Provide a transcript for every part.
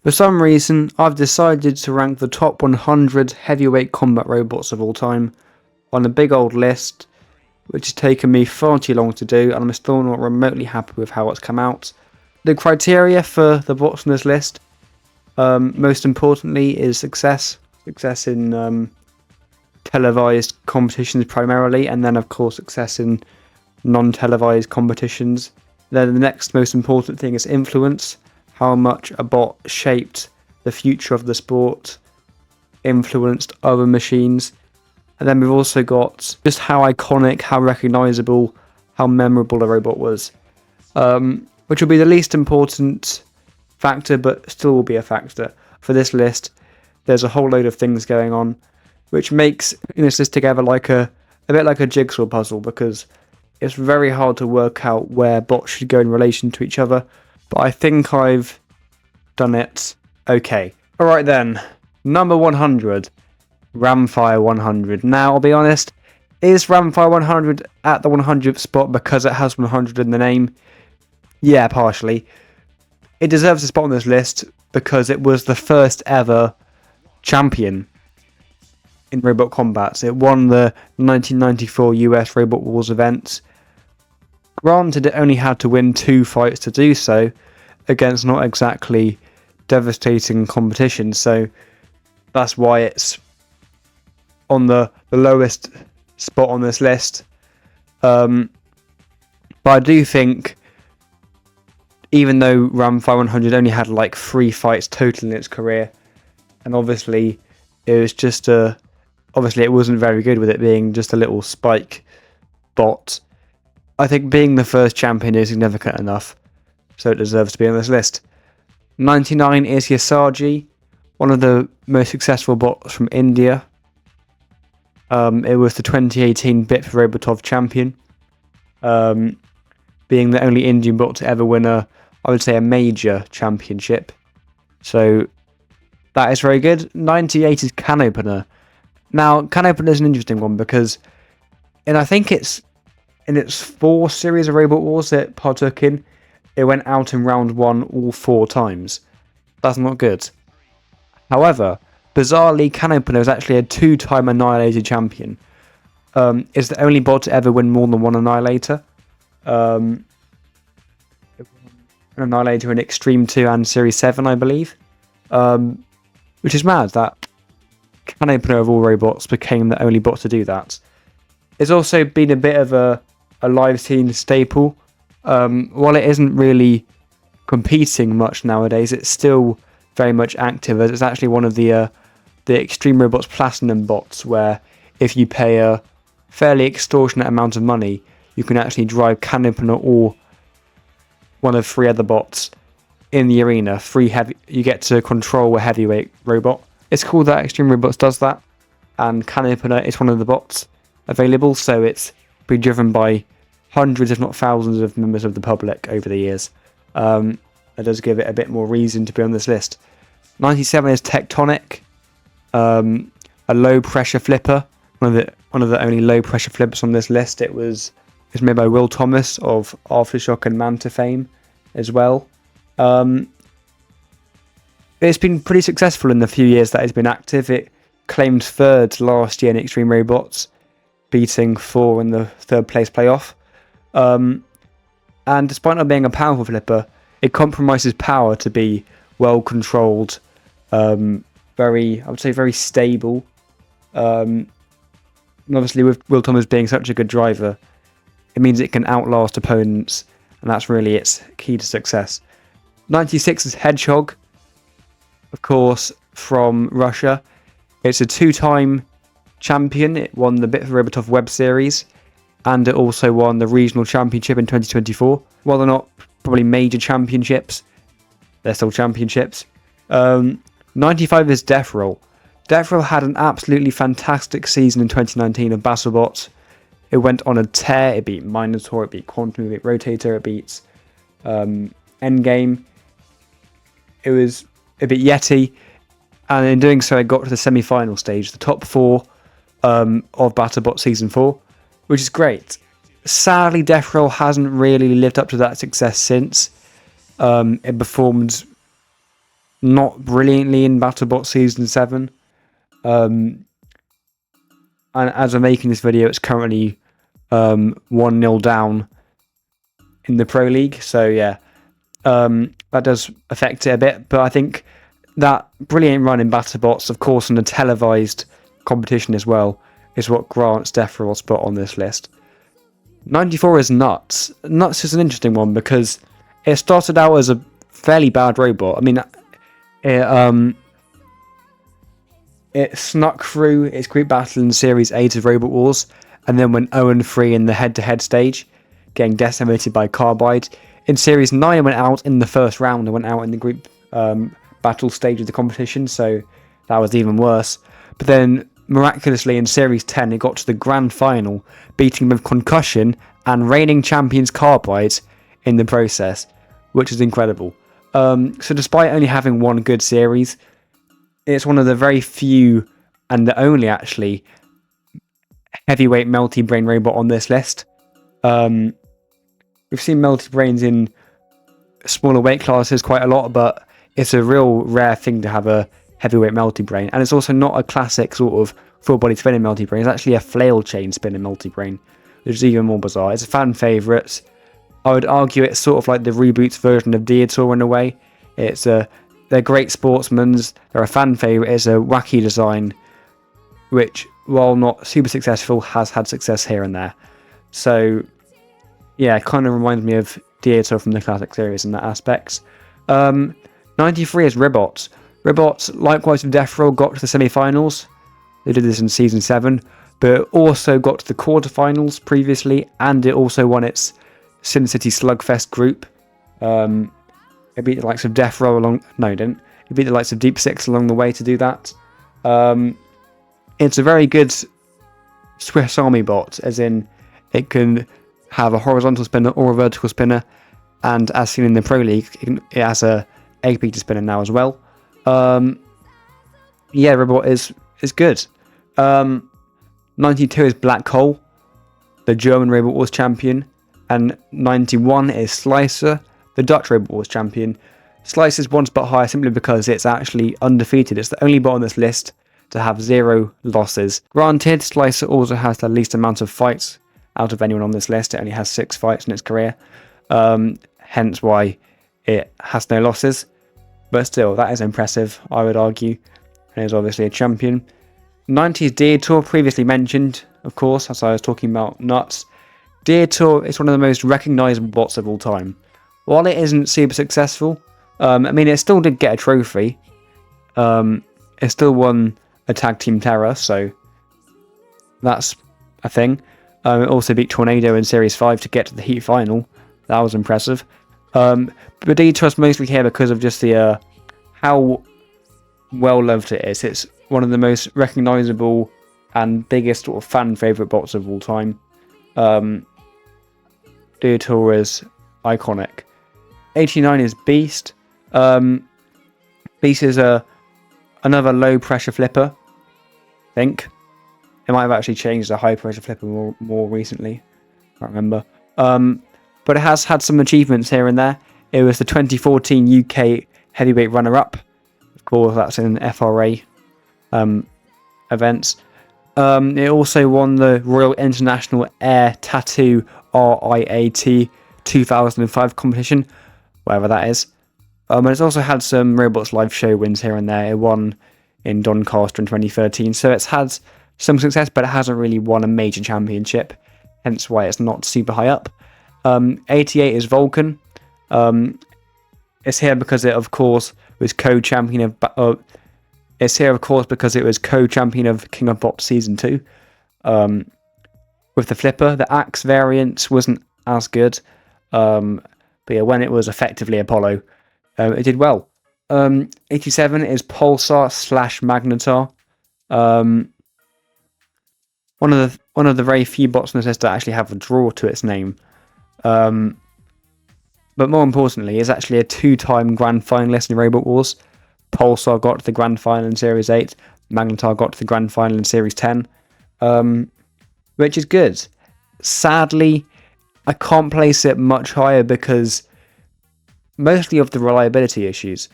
For some reason, I've decided to rank the top 100 heavyweight combat robots of all time on a big old list, which has taken me far too long to do, and I'm still not remotely happy with how it's come out. The criteria for the bots on this list, most importantly, is success in televised competitions primarily, and then of course success in non-televised competitions. Then the next most important thing is influence, how much a bot shaped the future of the sport, influenced other machines. And then we've also got just how iconic, how recognisable, how memorable a robot was, which will be the least important factor, but still will be a factor. For this list, there's a whole load of things going on, which makes this list together like a bit like a jigsaw puzzle, because it's very hard to work out where bots should go in relation to each other, but I think I've done it okay. Alright then, number 100. Ramfire 100. Now, I'll be honest, is Ramfire 100 at the 100th spot because it has 100 in the name? Yeah, partially. It deserves a spot on this list because it was the first ever champion in Robot Combat. It won the 1994 US Robot Wars event. Granted, it only had to win 2 fights to do so against not exactly devastating competition, so that's why it's on the lowest spot on this list. But I do think, even though Ramfire 100 only had like 3 fights total in its career, and obviously it wasn't very good with it being just a little spike bot, I think being the first champion is significant enough, so it deserves to be on this list. 99 is Yasagi, one of the most successful bots from India. It was the 2018 Bitva Robotov champion, being the only Indian bot to ever win I would say a major championship. So that is very good. 98 is Can Opener. Now, Can Opener is an interesting one because, I think it's in its 4 series of Robot Wars it partook in, it went out in round 1 all 4 times. That's not good. However, bizarrely, Can Opener is actually a 2-time Annihilator champion. It's the only bot to ever win more than 1 Annihilator. An Annihilator in Extreme 2 and Series 7, I believe. Which is mad that Can Opener of all robots became the only bot to do that. It's also been a bit of a live scene staple. While it isn't really competing much nowadays, it's still very much active, as it's actually one of the Extreme Robots Platinum bots, where if you pay a fairly extortionate amount of money, you can actually drive Can Opener or one of 3 other bots in the arena. You get to control a heavyweight robot. It's cool that Extreme Robots does that, and Can Opener is one of the bots available, so it's been driven by hundreds, if not thousands, of members of the public over the years. That does give it a bit more reason to be on this list. 97 is Tectonic, a low pressure flipper, one of the only low pressure flippers on this list. It's made by Will Thomas of Aftershock and Manta fame as well. It's been pretty successful in the few years that it's been active. It claimed 3rd last year in Extreme Robots, beating 4 in the 3rd place playoff. And despite not being a powerful flipper, it compromises power to be well controlled, very stable. And obviously with Will Thomas being such a good driver, it means it can outlast opponents, and that's really its key to success. 96 is Hedgehog, of course, from Russia. It's a 2-time champion. It won the Bitva Robotov Web Series, and it also won the Regional Championship in 2024. While they're not probably major championships, they're still championships. 95 is Death Roll. Death Roll had an absolutely fantastic season in 2019 of BattleBots. It went on a tear. It beat Minotaur, it beat Quantum, it beat Rotator, it beat Endgame. It beat Yeti, and in doing so, it got to the semi-final stage, the top 4 of BattleBots Season 4, which is great. Sadly, Death Roll hasn't really lived up to that success since. It performed not brilliantly in BattleBots Season 7. And as I'm making this video, it's currently 1-0 down in the Pro League. So yeah, that does affect it a bit. But I think that brilliant run in BattleBots, of course, in a televised competition as well, is what grants Death Roll a spot on this list. 94 is Nuts. Nuts is an interesting one because it started out as a fairly bad robot. I mean, it snuck through its group battle in Series 8 of Robot Wars, and then went 0-3 in the head-to-head stage, getting decimated by Carbide. In Series 9, it went out in the first round. It went out in the group battle stage of the competition, so that was even worse. But then, miraculously, in Series 10, it got to the grand final, beating with Concussion and reigning champions Carbide in the process, which is incredible. So despite only having one good series, it's one of the very few, and the only actually, heavyweight multi-brain robot on this list. We've seen multi-brains in smaller weight classes quite a lot, but it's a real rare thing to have a heavyweight multi-brain. And it's also not a classic sort of full-body spinning multi-brain. It's actually a flail chain spinning multi-brain, which is even more bizarre. It's a fan favourite. I would argue it's sort of like the Reboot's version of Dietor in a way. They're great sportsmen. They're a fan favourite. It's a wacky design, which, while not super successful, has had success here and there. So, yeah, it kind of reminds me of Dietor from the classic series in that aspect. 93 is Ribots. Ribots, likewise with Death Roll, got to the semi-finals. They did this in Season 7, but it also got to the quarterfinals previously, and it also won its SimCity Slugfest group. It beat the likes of Death Roll along... No, it didn't. It beat the likes of Deep Six along the way to do that. It's a very good Swiss Army bot, as in it can have a horizontal spinner or a vertical spinner, and as seen in the Pro League, it has a egg beater spinner now as well. Yeah, Robot is good. 92 is Black Hole, the German Robot Wars champion, and 91 is Slicer, the Dutch Robot Wars champion. Slicer's one spot higher simply because it's actually undefeated. It's the only bot on this list to have 0 losses. Granted, Slicer also has the least amount of fights out of anyone on this list. It only has 6 fights in its career, hence why it has no losses. But still, that is impressive, I would argue, and is obviously a champion. 90s Dietor, previously mentioned, of course, as I was talking about Nuts. Dietor is one of the most recognisable bots of all time. While it isn't super successful, I mean, it still did get a trophy. It still won a Tag Team Terror, so that's a thing. It also beat Tornado in Series 5 to get to the Heat Final. That was impressive. But Dietor's mostly here because of just the how well loved it is. It's one of the most recognisable and biggest sort of fan favourite bots of all time. Dietor is iconic. 89 is Beast. Beast is another low pressure flipper, I think. It might have actually changed to high pressure flipper more recently. I can't remember. But it has had some achievements here and there. It was the 2014 UK heavyweight runner-up. Of course, that's in FRA events. It also won the Royal International Air Tattoo RIAT 2005 competition, whatever that is. And it's also had some Robots Live Show wins here and there. It won in Doncaster in 2013, so it's had some success, but it hasn't really won a major championship, hence why it's not super high up. 88 is Vulcan. It's here because it, of course, was co-champion of... it's here, of course, because it was co-champion of King of Bots Season 2. With the flipper, the axe variant wasn't as good. But yeah, when it was effectively Apollo, it did well. 87 is Pulsar / Magnetar. One of the very few bots on this list that actually have a draw to its name. But more importantly, it's actually a 2-time grand finalist in Robot Wars. Pulsar got to the grand final in Series 8. Magnetar got to the grand final in Series 10. Which is good. Sadly, I can't place it much higher because mostly of the reliability issues.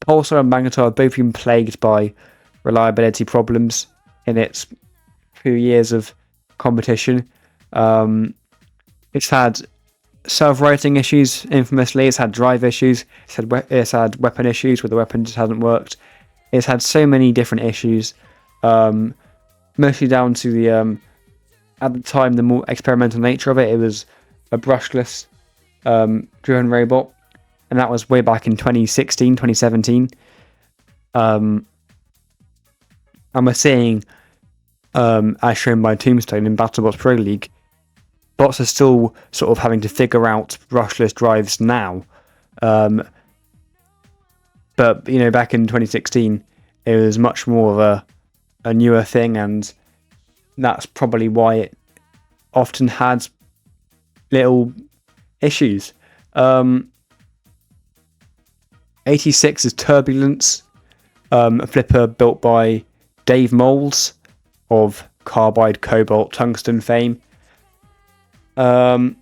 Pulsar and Magnetar have both been plagued by reliability problems in its few years of competition. It's had self-righting issues, infamously. It's had drive issues. It's had weapon issues where the weapon just hasn't worked. It's had so many different issues, mostly down to the at the time the more experimental nature of it. It was a brushless driven robot, and that was way back in 2016, 2017. And we're seeing, as shown by Tombstone in BattleBots Pro League, bots are still sort of having to figure out brushless drives now. But, you know, back in 2016, it was much more of a newer thing, and that's probably why it often had little issues. 86 is Turbulence, a flipper built by Dave Moles of Carbide, Cobalt, Tungsten fame. And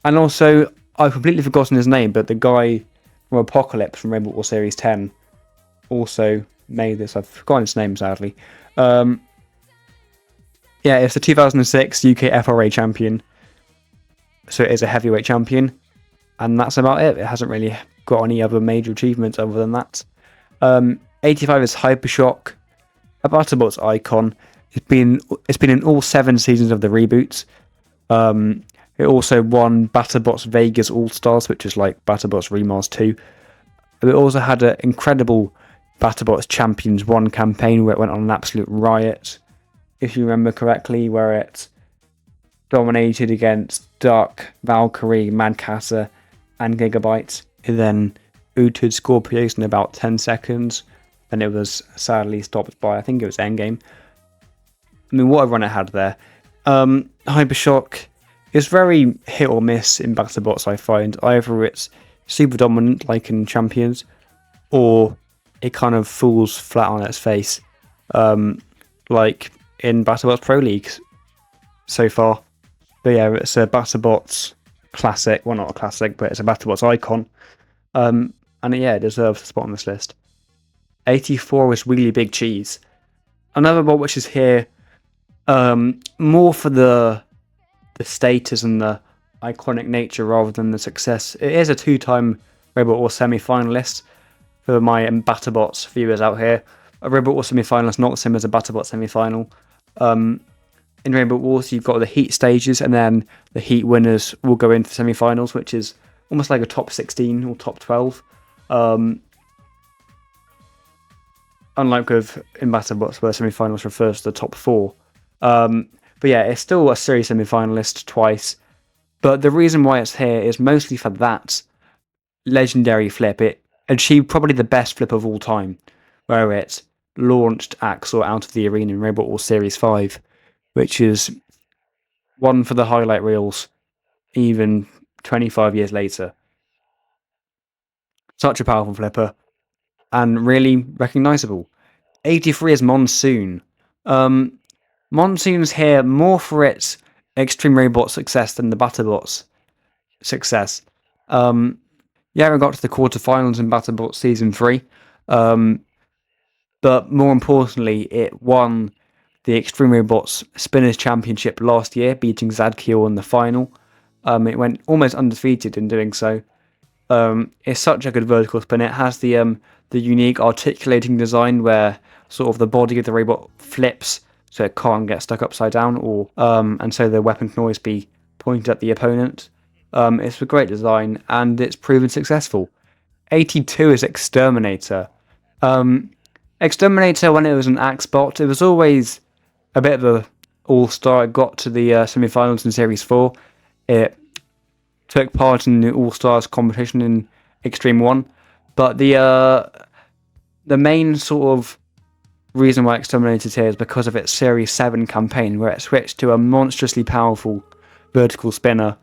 also, I've completely forgotten his name, but the guy from Apocalypse from Robot War Series 10 also made this. I've forgotten his name, sadly. Yeah, it's the 2006 UK FRA champion. So it is a heavyweight champion. And that's about it. It hasn't really got any other major achievements other than that. 85 is Hypershock, a BattleBots icon. It's been in all 7 seasons of the reboots. It also won BattleBots Vegas All-Stars, which is like BattleBots Remars 2. It also had an incredible BattleBots Champions 1 campaign where it went on an absolute riot, if you remember correctly, where it dominated against Dark, Valkyrie, Madcasser, and Gigabyte. It then ooted Scorpios in about 10 seconds, and it was sadly stopped by, I think it was Endgame. I mean, what a run it had there. Hypershock is very hit or miss in BattleBots, I find. Either it's super dominant, like in Champions, or it kind of falls flat on its face, like in BattleBots Pro League so far. But yeah, it's a BattleBots classic. Well, not a classic, but it's a BattleBots icon. And yeah, it deserves a spot on this list. 84 is Really Big Cheese. Another bot which is here more for the status and the iconic nature rather than the success. It is a 2-time Robot War semi-finalist for my BattleBots viewers out here. A Robot War semi-finalist, not the same as a BattleBots semi-final. In Robot Wars, you've got the heat stages, and then the heat winners will go into the semi-finals, which is almost like a top 16 or top 12. Unlike in BattleBots, where semi-finals refers to the top 4. But yeah, it's still a series semi-finalist twice. But the reason why it's here is mostly for that legendary flip. It achieved probably the best flip of all time, where it launched Axel out of the arena in Robot War Series 5, which is one for the highlight reels even 25 years later. Such a powerful flipper, and really recognisable. 83 is Monsoon. Monsoon's here more for its Extreme Robot success than the BattleBots success. Yeah, we got to the quarterfinals in BattleBots Season 3. But more importantly, it won the Extreme Robots Spinners Championship last year, beating Zadkiel in the final. It went almost undefeated in doing so. It's such a good vertical spin. It has the unique articulating design where sort of the body of the robot flips so it can't get stuck upside down, or and so the weapon can always be pointed at the opponent. It's a great design, and it's proven successful. 82 is Exterminator. Exterminator, when it was an Axe bot, it was always a bit of a all-star. It got to the semi-finals in Series 4. It took part in the All-Stars competition in Extreme 1. But the main sort of reason why Exterminator's here is because of its Series 7 campaign, where it switched to a monstrously powerful vertical spinner.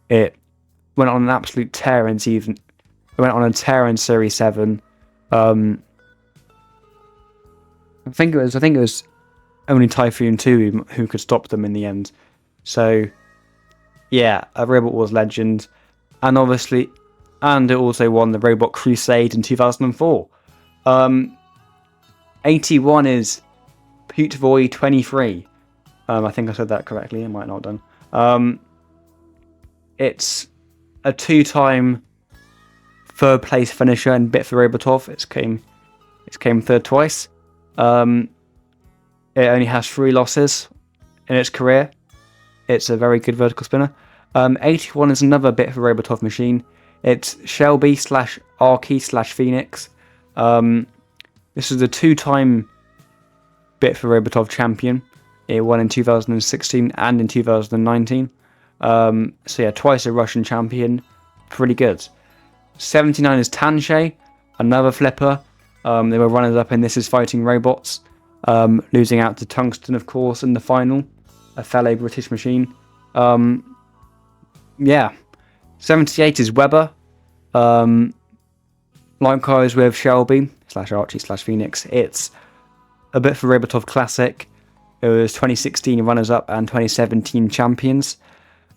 It went on an absolute tear in season. It went on a tear in Series 7. I think it was only Typhoon 2 who could stop them in the end. So yeah, a Robot Wars legend, and obviously and it also won the Robot Crusade in 2004. 81 is Bitva 23. I think I said that correctly. I might not have done. It's a 2-time third place finisher in Bitva Robotov. It's came third twice. It only has 3 losses in its career. It's a very good vertical spinner. 81 is another Bitva Robotov machine. It's Shelby / Arky / Phoenix. This is a 2-time Bitva Robotov champion. It won in 2016 and in 2019. So yeah, twice a Russian champion. Pretty good. 79 is Tanshe, another flipper. They were runners up in This Is Fighting Robots, losing out to Tungsten, of course, in the final, a fellow British machine. Yeah. 78 is Weber. Likewise with Shelby / Archie / Phoenix. It's a bit for Robotov Classic. It was 2016 runners-up and 2017 champions.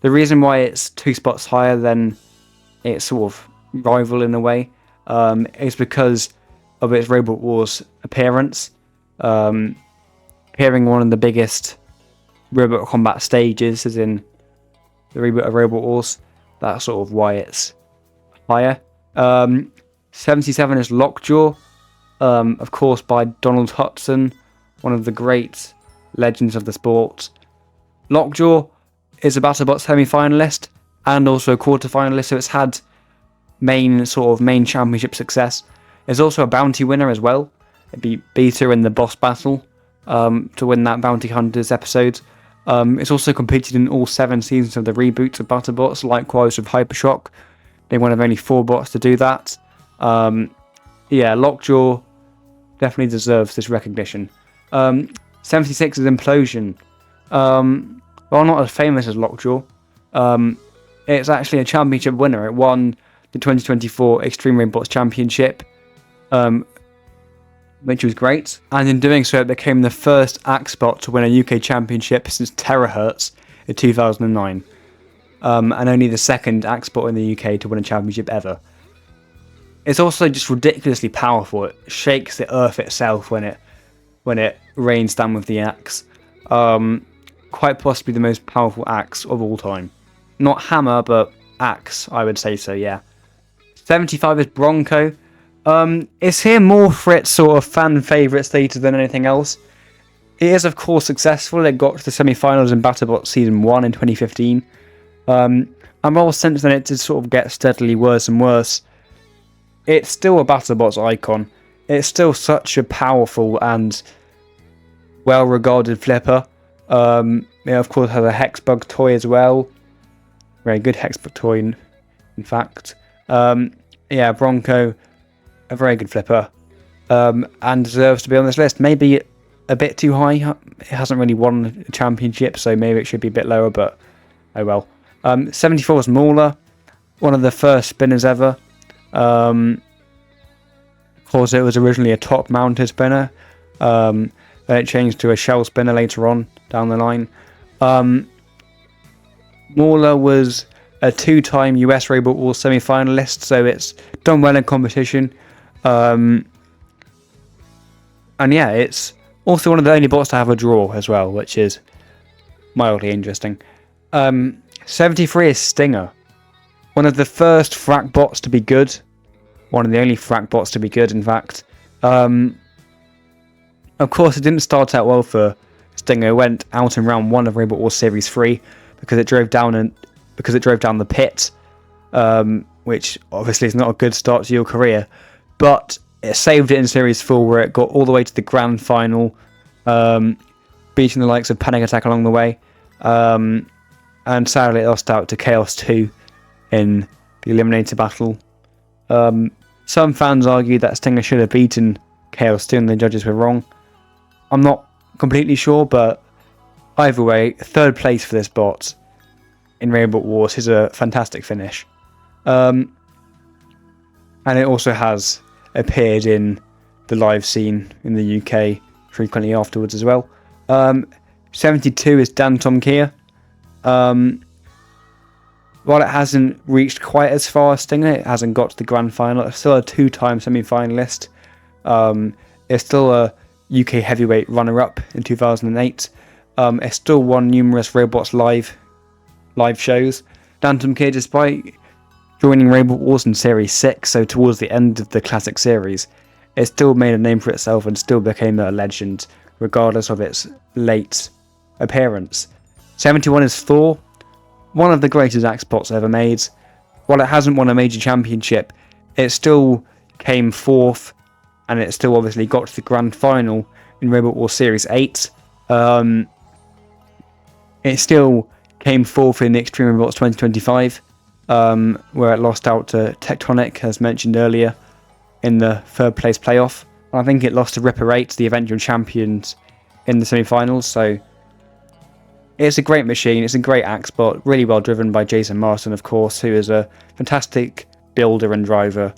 The reason why it's 2 spots higher than its sort of rival in a way is because of its Robot Wars appearance. Appearing one of the biggest robot combat stages, as in the reboot of Robot Wars. That's sort of why it's higher. 77 is Lockjaw, of course by Donald Hudson, one of the great legends of the sport. Lockjaw is a BattleBots semi-finalist and also a quarter-finalist, so it's had main championship success. It's also a bounty winner as well. It beat Beta in the boss battle to win that Bounty Hunters episode. It's also competed in all 7 seasons of the reboot of BattleBots, likewise with Hypershock. They're one of only 4 bots to do that. Yeah, Lockjaw definitely deserves this recognition. 76 is Implosion. Well, not as famous as Lockjaw. It's actually a championship winner. It won the 2024 Extreme Robots Championship, which was great. And in doing so, it became the first Axbot to win a UK championship since Terahertz in 2009. And only the second Axbot in the UK to win a championship ever. It's also just ridiculously powerful. It shakes the earth itself when it rains down with the axe. Quite possibly the most powerful axe of all time. Not hammer, but axe, I would say so, yeah. 75 is Bronco. It's here more for its sort of fan favourite status than anything else. It is, of course, successful. It got to the semi-finals in BattleBots Season 1 in 2015. And while since then it did sort of get steadily worse and worse, it's still a BattleBots icon. It's still such a powerful and well-regarded flipper. It of course has a Hexbug toy as well. Very good Hexbug toy, in fact. Yeah, Bronco, a very good flipper, and deserves to be on this list. Maybe a bit too high. It hasn't really won a championship, so maybe it should be a bit lower, but oh well. 74 is Mauler, one of the first spinners ever. Of course, it was originally a top-mounted spinner. Then it changed to a shell spinner later on down the line. Mauler was a 2-time US Robot Wars semi-finalist, so it's done well in competition. And yeah, it's also one of the only bots to have a draw as well, which is mildly interesting. 73 is Stinger, one of the first frack bots to be good. One of the only frack bots to be good, in fact. Of course, it didn't start out well for Stinger. It went out in round 1 of Robot Wars Series 3 because it drove down the pit, which obviously is not a good start to your career. But it saved it in Series 4, where it got all the way to the grand final, beating the likes of Panic Attack along the way. And sadly, it lost out to Chaos 2 in the Eliminator battle. Some fans argue that Stinger should have beaten Chaos 2 and the judges were wrong. I'm not completely sure, but either way, 3rd place for this bot in Robot Wars is a fantastic finish. And it also has appeared in the live scene in the UK frequently afterwards as well. 72 is Dan Tom Kia. Well, While it hasn't reached quite as far as Stinger, it hasn't got to the grand final. It's still a 2-time semi-finalist. It's still a UK heavyweight runner-up in 2008. It still won numerous Robots live shows. Phantom Kid, despite joining Robot Wars in Series 6, so towards the end of the classic series, it still made a name for itself and still became a legend, regardless of its late appearance. 71 is Thor, one of the greatest Xbots ever made. While it hasn't won a major championship, it still came fourth, and it still obviously got to the grand final in Robot Wars Series 8. It still came fourth in the Extreme Robots 2025, where it lost out to Tectonic, as mentioned earlier, in the third place playoff. I think it lost to Ripper 8, the eventual champions, in the semi-finals, so it's a great machine, it's a great Axbot, really well driven by Jason Marston, of course, who is a fantastic builder and driver.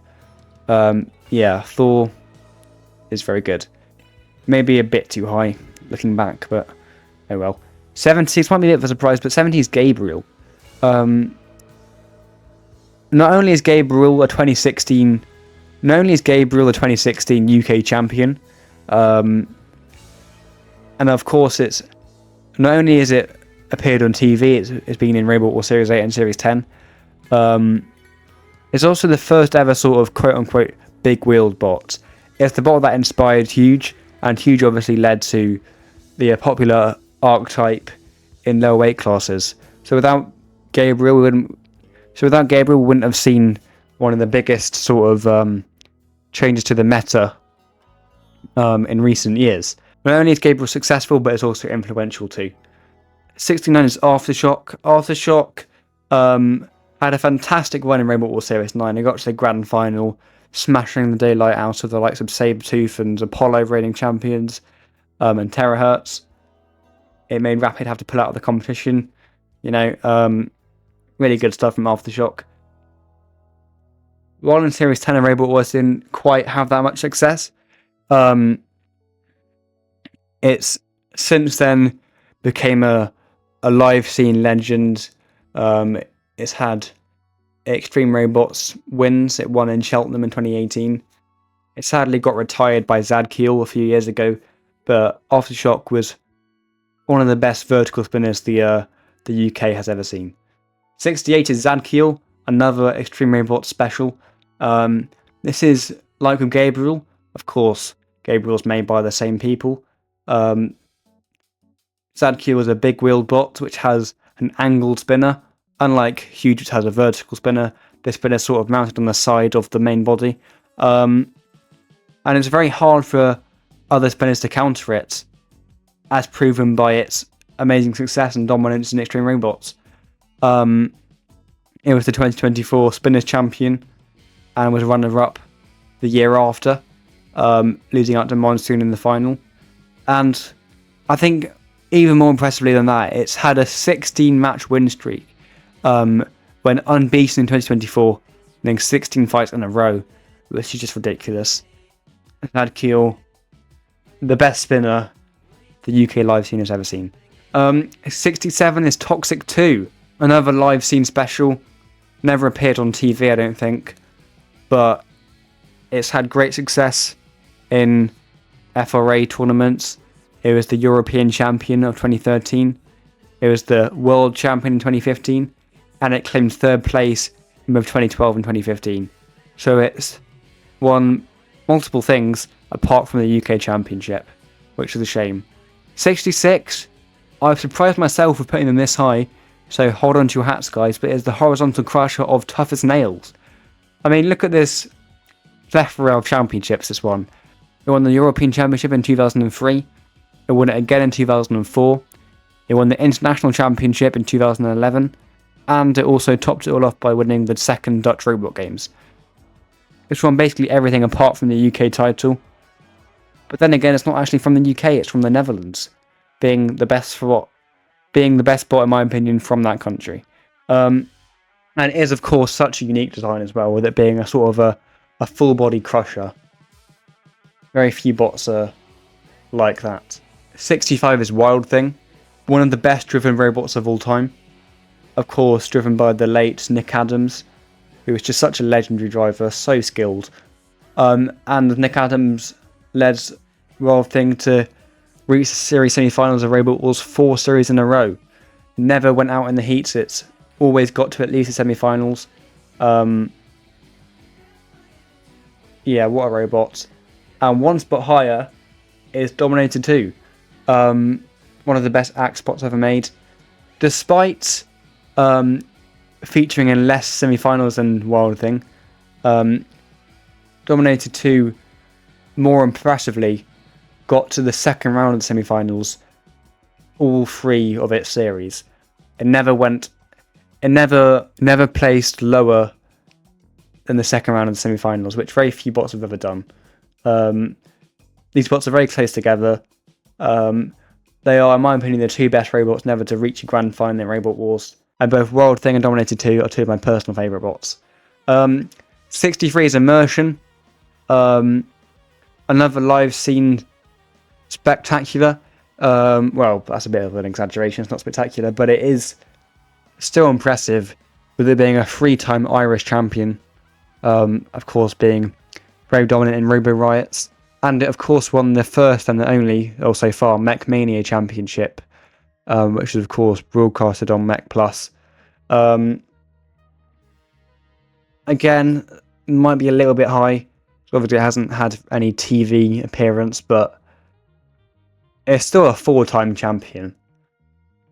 Yeah, Thor is very good. Maybe a bit too high, looking back, but oh well. 70, this might be a bit of a surprise, but 70 is Gabriel. Not only is Gabriel a 2016 UK champion, and of course it's not only is it appeared on TV, it's been in Robot Wars Series 8 and Series 10. It's also the first ever sort of quote-unquote big-wheeled bot. It's the bot that inspired Huge, and Huge obviously led to the popular archetype in lower weight classes. So without Gabriel, we wouldn't have seen one of the biggest sort of changes to the meta in recent years. Not only is Gabriel successful, but it's also influential too. 69 is Aftershock. Aftershock had a fantastic run in Robot Wars Series 9. It got to the grand final, smashing the daylight out of the likes of Sabretooth and Apollo reigning champions, and Terahertz. It made Rapid have to pull out of the competition. Really good stuff from Aftershock. While in Series 10 and Robot Wars didn't quite have that much success, it's since then became a live scene legend. It's had Extreme Robots wins. It won in Cheltenham in 2018. It sadly got retired by Zadkiel a few years ago, but Aftershock was one of the best vertical spinners the UK has ever seen. 68 is Zadkiel, another Extreme Robots special. This is like with Gabriel. Of course, Gabriel's made by the same people. Zadkiel is a big-wheeled bot which has an angled spinner. Unlike Huge, which has a vertical spinner, this spinner is sort of mounted on the side of the main body. And it's very hard for other spinners to counter it, as proven by its amazing success and dominance in Extreme Robots. It was the 2024 Spinners Champion and was runner-up the year after, losing out to Monsoon in the final. And I think even more impressively than that, it's had a 16-match win streak when unbeaten in 2024, winning 16 fights in a row, which is just ridiculous. Zadkiel, the best spinner the UK live scene has ever seen. 67 is Toxic 2, another live scene special. Never appeared on TV, I don't think, but it's had great success in FRA tournaments. It was the European champion of 2013. It was the world champion in 2015, and it claimed third place in both 2012 and 2015. So it's won multiple things apart from the UK championship, which is a shame. 66, I've surprised myself with putting them this high, so hold on to your hats, guys, but it's the horizontal crusher of Tough as Nails. I mean, look at this plethora of championships this one. It won the European Championship in 2003, it won it again in 2004, it won the International Championship in 2011, and it also topped it all off by winning the second Dutch RoboGames. It's won basically everything apart from the UK title. But then again, it's not actually from the UK, it's from the Netherlands, being the best bot, in my opinion, from that country. And it is, of course, such a unique design as well, with it being a sort of a full-body crusher. Very few bots are like that. 65 is Wild Thing, one of the best driven robots of all time. of course, driven by the late Nick Adams, who was just such a legendary driver, so skilled. And Nick Adams led World Thing to reach the series semi-finals of Robot Wars 4 series in a row. Never went out in the heats. It's always got to at least the semi-finals. Yeah, what a robot. And one spot higher is Dominator 2. One of the best axe spots ever made. Despite featuring in less semi-finals than Wild Thing, Dominator 2 more impressively got to the second round of the semi-finals all 3 of its series. It never placed lower than the second round of the semi-finals, which very few bots have ever done. These bots are very close together. They are, in my opinion, the 2 best robots never to reach a grand final in Robot Wars. And both World Thing and Dominator 2 are 2 of my personal favourite bots. 63 is Immersion. Another live scene spectacular. Well, that's a bit of an exaggeration. It's not spectacular, but it is still impressive with it being a 3-time Irish champion. Of course, being very dominant in Robo Riots. And it, of course, won the first and the only, or so far, Mech Mania Championship, which is, of course, broadcasted on Mech Plus. Again, might be a little bit high. Obviously, it hasn't had any TV appearance, but it's still a 4-time champion.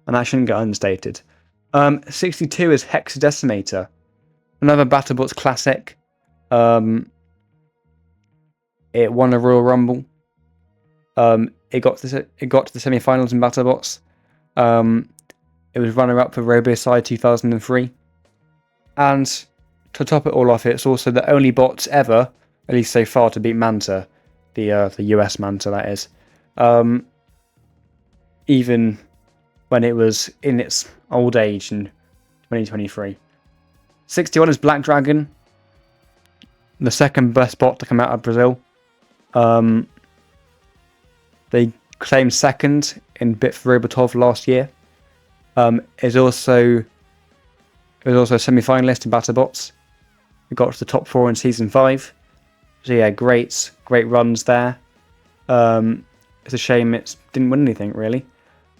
And that shouldn't get understated. 62 is Hexadecimator. Another BattleBots classic. It won a Royal Rumble. It got to the semi-finals in BattleBots. It was runner-up for RoboSci 2003. And to top it all off, it's also the only bot ever, at least so far, to beat Manta, the US Manta, that is. Even when it was in its old age in 2023. 61 is Black Dragon, the second best bot to come out of Brazil. They claimed second in Bitva Robotov last year. It was also a semi-finalist in BattleBots. It got to the top 4 in Season 5. So yeah, great runs there. It's a shame it didn't win anything, really.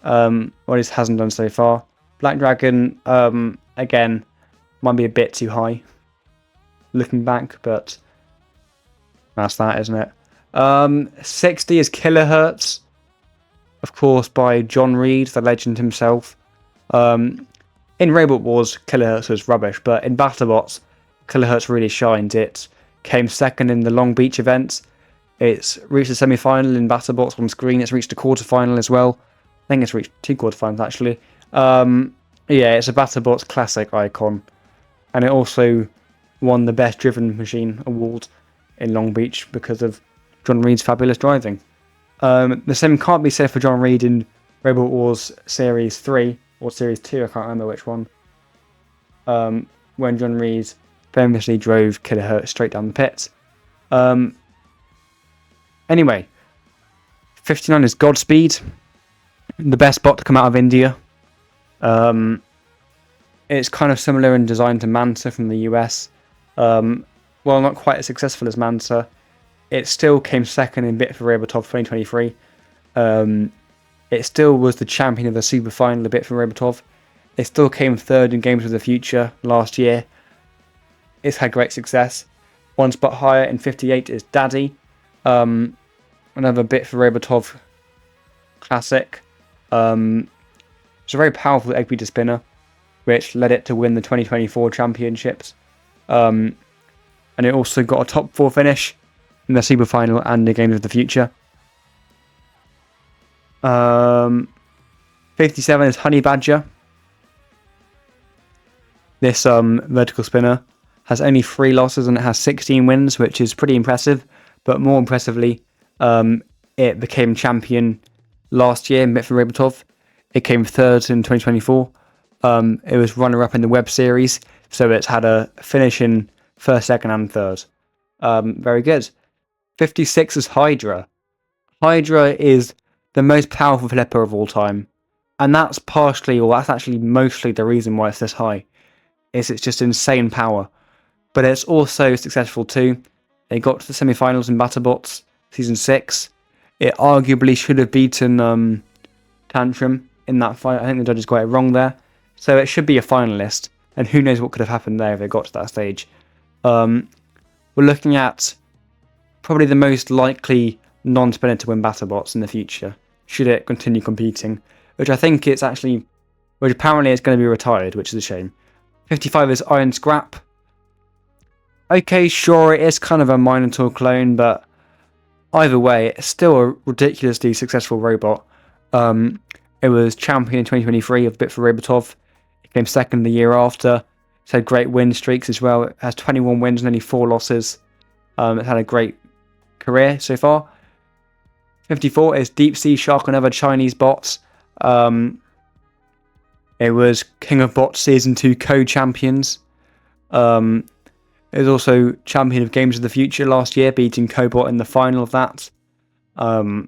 What it hasn't done so far. Black Dragon, again, might be a bit too high looking back, but that's that, isn't it? 60 is Kilohertz, of course, by John Reed, the legend himself. In Robot Wars, Kilohertz was rubbish, but in BattleBots, Kilohertz really shined. It came second in the Long Beach event. It's reached the semi-final in BattleBots on screen. It's reached a quarter-final as well. I think it's reached 2 quarter-finals, actually. Yeah, it's a BattleBots classic icon. And it also won the Best Driven Machine award in Long Beach because of John Reed's fabulous driving. The same can't be said for John Reed in Robot Wars Series 3 or Series 2, I can't remember which one. When John Reed famously drove Kilohertz straight down the pit. Anyway, 59 is Godspeed, the best bot to come out of India. It's kind of similar in design to Manta from the US. While not quite as successful as Manta, it still came second in Bitva Robotov 2023. It still was the champion of the Super Final of Bitva Robotov. It still came third in Games of the Future last year. It's had great success. One spot higher in 58 is Daddy. Another Bitva Robotov classic. It's a very powerful egg beater spinner, which led it to win the 2024 championships. And it also got a top 4 finish in the Super Final and the Games of the Future. 57 is Honey Badger. This vertical spinner has only 3 losses and it has 16 wins, which is pretty impressive. But more impressively, it became champion last year in Bitva Robotov. It came third in 2024. It was runner-up in the Web Series, so it's had a finish in first, second, and third. Very good. 56 is Hydra. Hydra is the most powerful flipper of all time. And that's partially, or that's actually mostly the reason why it's this high, is it's just insane power. But it's also successful too. They got to the semi-finals in BattleBots Season 6. It arguably should have beaten Tantrum in that fight. I think the judges got it wrong there. So it should be a finalist. And who knows what could have happened there if it got to that stage. We're looking at probably the most likely non-spinner to win BattleBots in the future, should it continue competing. Which I think it's actually, which apparently it's going to be retired, which is a shame. 55 is Iron Scrap. Okay, sure, it is kind of a Minotaur clone, but either way, it's still a ridiculously successful robot. It was champion in 2023 of Bitva Robotov. It came second the year after. It's had great win streaks as well. It has 21 wins and only 4 losses. It's had a great career so far. 54 is Deep Sea Shark and other Chinese bots. It was King of Bots Season 2 co-champions. It was also champion of Games of the Future last year, beating Cobot in the final of that. So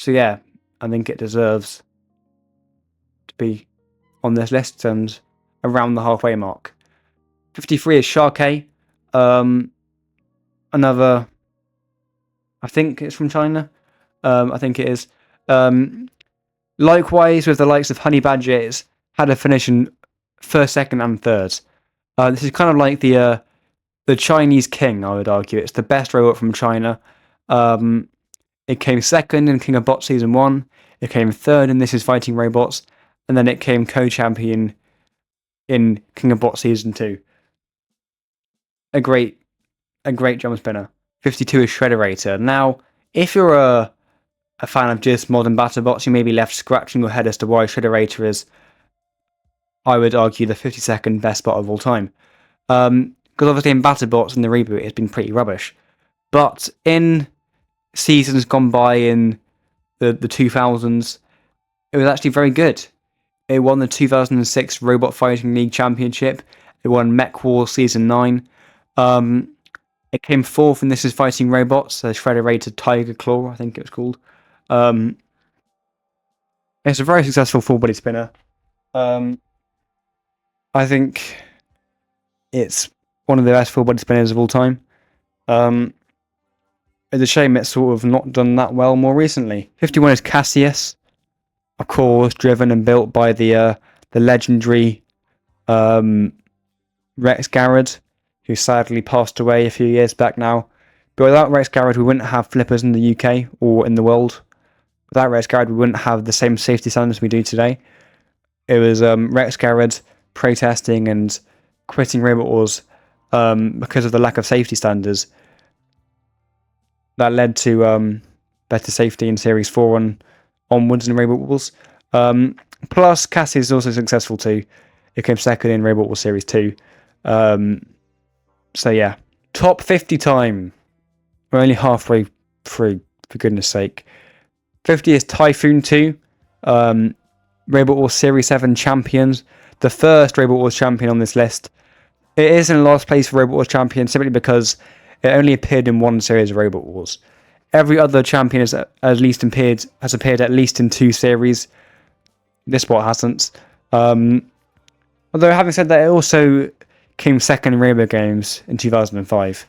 yeah, I think it deserves to be on this list and around the halfway mark. 53 is Sharkei. Another, I think it's from China. I think it is. Likewise, with the likes of Honey Badger, it's had a finish in first, second, and third. This is kind of like the Chinese king, I would argue. It's the best robot from China. It came second in King of Bots Season 1. It came third in This Is Fighting Robots. And then it came co-champion in King of Bots Season 2. A great jump spinner. 52 is Shredderator. Now, if you're a fan of just modern BattleBots, you may be left scratching your head as to why Shredderator is, I would argue, the 52nd best bot of all time. Because obviously in BattleBots in the reboot it's been pretty rubbish. But in seasons gone by in the 2000s, it was actually very good. It won the 2006 Robot Fighting League Championship. It won Mech Wars Season 9. It came fourth in This Is Fighting Robots, Shredderator Tiger Claw, I think it was called. It's a very successful full-body spinner. I think it's one of the best full-body spinners of all time. It's a shame it's sort of not done that well more recently. 51 is Cassius, of course, driven and built by the legendary Rex Garrett, who sadly passed away a few years back now. But without Rex Garrett, we wouldn't have flippers in the UK or in the world. Without Rex Garrett, we wouldn't have the same safety standards we do today. It was Rex Garrett protesting and quitting Robot Wars because of the lack of safety standards. That led to better safety in Series 4 and onwards in Robot Wars. Plus, Cassie is also successful too. It came second in Robot Wars Series 2. So yeah, top 50 time. We're only halfway through, for goodness sake. 50 is Typhoon 2. Robot Wars Series 7 champions. The first Robot Wars champion on this list. It is in last place for Robot Wars champion simply because it only appeared in one series of Robot Wars. Every other champion has appeared at least in 2 series. This bot hasn't. Although having said that, it also came second in RoboGames in 2005.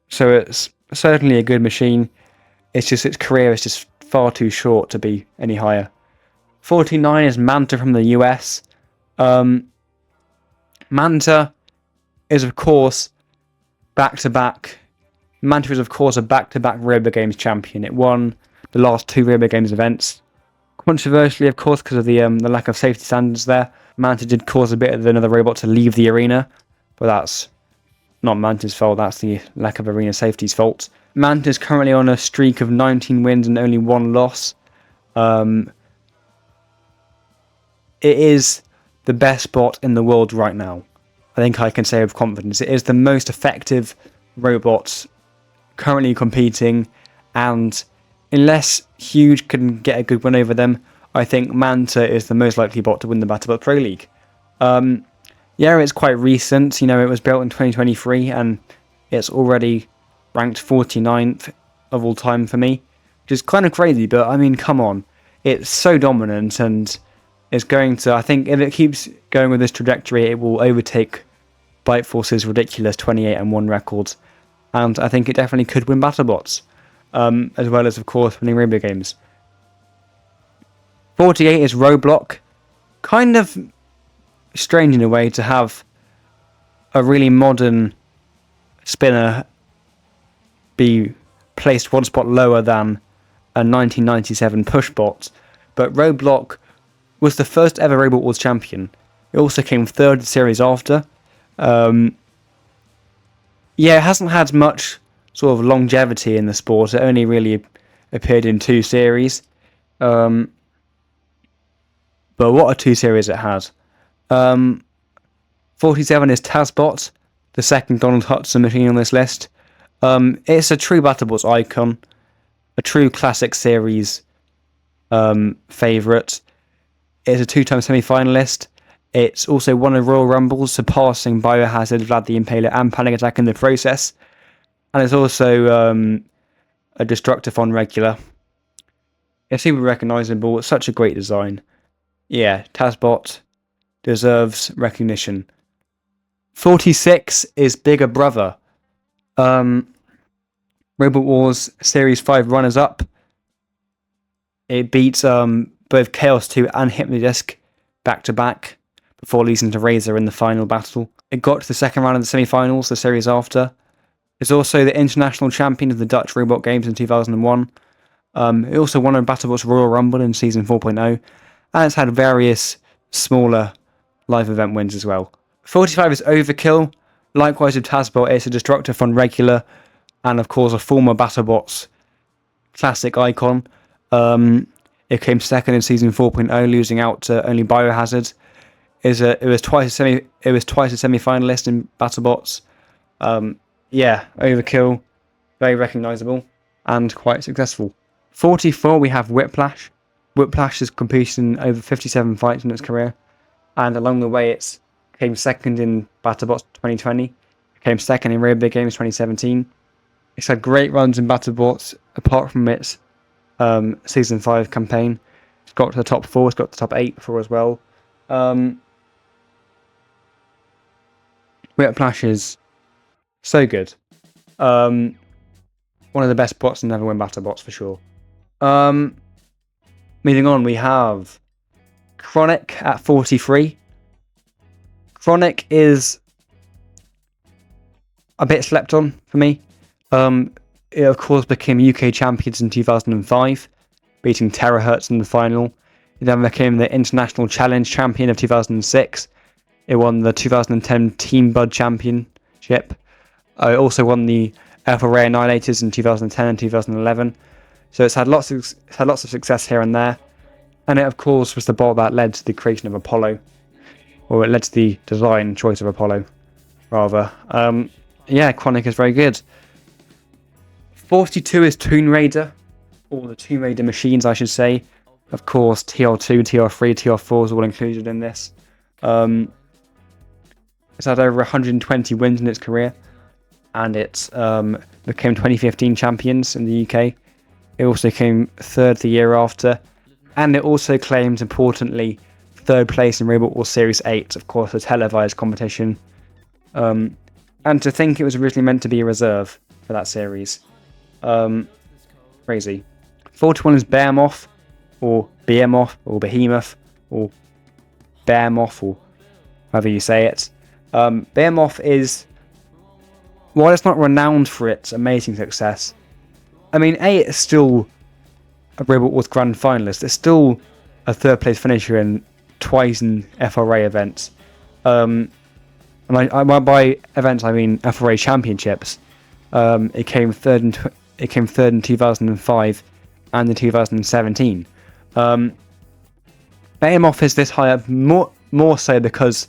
So it's certainly a good machine. It's just its career is just far too short to be any higher. 49 is Manta from the US. Manta is of course back-to-back. Manta is of course a back-to-back RoboGames champion. It won the last 2 RoboGames events. Controversially, of course, because of the lack of safety standards there. Manta did cause a bit of another robot to leave the arena, but that's not Manta's fault, that's the lack of arena safety's fault. Manta's currently on a streak of 19 wins and only 1 loss. It is the best bot in the world right now. I think I can say with confidence. It is the most effective robot currently competing, and unless Huge can get a good win over them, I think Manta is the most likely bot to win the BattleBot Pro League. Yeah, it's quite recent. You know, it was built in 2023, and it's already ranked 49th of all time for me, which is kind of crazy, but I mean, come on. It's so dominant, and it's going to, I think if it keeps going with this trajectory, it will overtake Byte Force's ridiculous 28-1 record, and I think it definitely could win BattleBots, as well as, of course, winning RoboGames. 48 is Roblox. Kind of strange in a way to have a really modern spinner be placed one spot lower than a 1997 pushbot, but Roblox was the first ever Robot Wars champion. It also came third in the series after. It hasn't had much sort of longevity in the sport. It only really appeared in 2 series. But what a 2 series it had. 47 is TazBot, the second Donald Hudson machine on this list. It's a true BattleBots icon, a true classic series favourite. It's a 2-time semi-finalist. It's also won a Royal Rumble, surpassing Biohazard, Vlad the Impaler, and Panic Attack in the process. And it's also a Destructathon regular. It's super recognisable. It's such a great design. Yeah, TazBot deserves recognition. 46 is Bigger Brother. Robot Wars Series 5 runners-up. It beats both Chaos 2 and Hypnodisc back-to-back before losing to Razor in the final battle. It got to the second round of the semi-finals, the series after. It's also the international champion of the Dutch RoboGames in 2001. It also won a BattleBots Royal Rumble in Season 4.0, and it's had various smaller live event wins as well. 45 is Overkill. Likewise with TazBot, it's a Destructathon regular, and of course a former BattleBots classic icon. It came second in Season 4.0, losing out to only Biohazard. It was twice a semi-finalist in BattleBots. Overkill, very recognisable and quite successful. 44, we have Whiplash. Whiplash has competed in over 57 fights in its career, and along the way it came second in BattleBots 2020, came second in RoboGames 2017. It's had great runs in BattleBots, apart from its Season 5 campaign. It's got to the top 4, it's got to the top 8 before as well. Whiplash is so good. One of the best bots to never win BattleBots for sure. Moving on, we have Chronic at 43. Chronic is a bit slept on for me. It of course became UK champions in 2005, beating Terahertz in the final. It then became the International Challenge champion of 2006. It won the 2010 Team Bud Championship. It also won the Alpha Ray Annihilators in 2010 and 2011. So it's had lots of success here and there. And it of course was the bot that led to the creation of Apollo. Or it led to the design choice of Apollo, rather. Chronic is very good. 42 is Tomb Raider, or the Tomb Raider machines, I should say. Of course, TR2, TR3, TR4 is all included in this. It's had over 120 wins in its career, and it became 2015 champions in the UK. It also came third the year after, and it also claims, importantly, third place in Robot Wars Series 8, of course, a televised competition. And to think it was originally meant to be a reserve for that series. Crazy. 41 is Behemoth, or Behemoth, or Behemoth, or Behemoth, or however you say it. Behemoth is, while it's not renowned for its amazing success, I mean, it's still a Robot Wars Grand Finalist. It's still a third place finisher in twice in FRA events. And by events I mean FRA championships. It came third in 2005 and in 2017. Behemoth is this high up more so because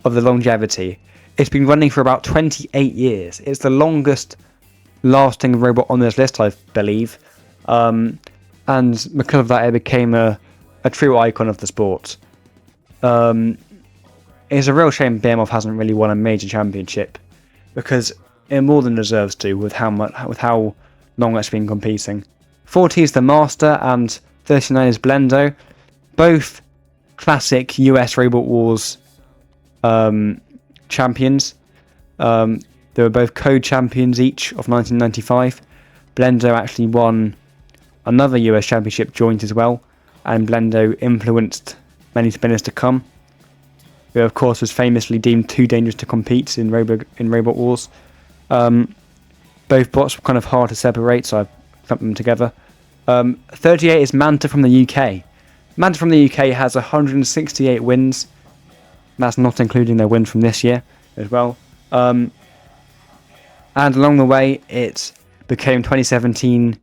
of the longevity. It's been running for about 28 years. It's the longest lasting robot on this list, I believe. And because of that, it became a true icon of the sport. It's a real shame Behemoth hasn't really won a major championship, because it more than deserves to with how long it's been competing. 40 is the Master, and 39 is Blendo. Both classic US Robot Wars champions. They were both co-champions each of 1995. Blendo actually won another US championship joint as well, and Blendo influenced many spinners to come, who of course was famously deemed too dangerous to compete in Robot Wars. Both bots were kind of hard to separate, so I clumped them together. 38 is Manta from the UK. Manta from the UK has 168 wins. That's not including their wins from this year as well. And along the way, it became 2017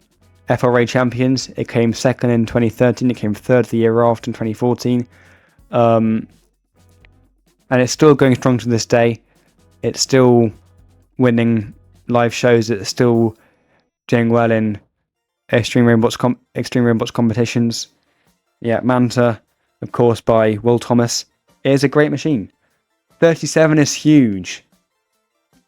FRA champions. It came second in 2013. It came third the year after in 2014. And it's still going strong to this day. It's still winning live shows. It's still doing well in Extreme Robots competitions. Yeah, Manta, of course, by Will Thomas, is a great machine. 37 is Huge.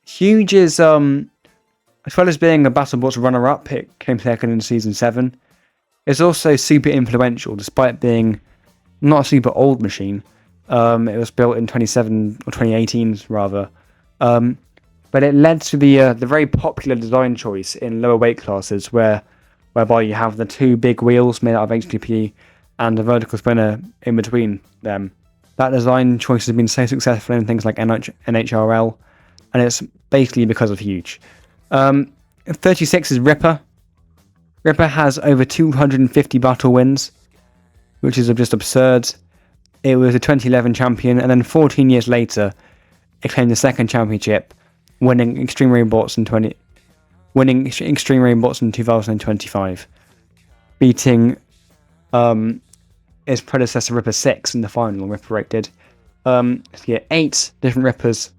Huge is, as well as being a BattleBots runner-up, it came second in Season 7. It's also super influential, despite being not a super old machine. It was built in 2018, rather. But it led to the very popular design choice in lower weight classes, whereby you have the two big wheels made out of HDPE and a vertical spinner in between them. That design choice has been so successful in things like NHRL, and it's basically because of Huge. 36 is Ripper. Ripper has over 250 battle wins, which is just absurd. It was a 2011 champion, and then 14 years later, it claimed the second championship, winning Extreme Robots in 2025, beating its predecessor Ripper 6 in the final. Ripper 8 did. 8 different Rippers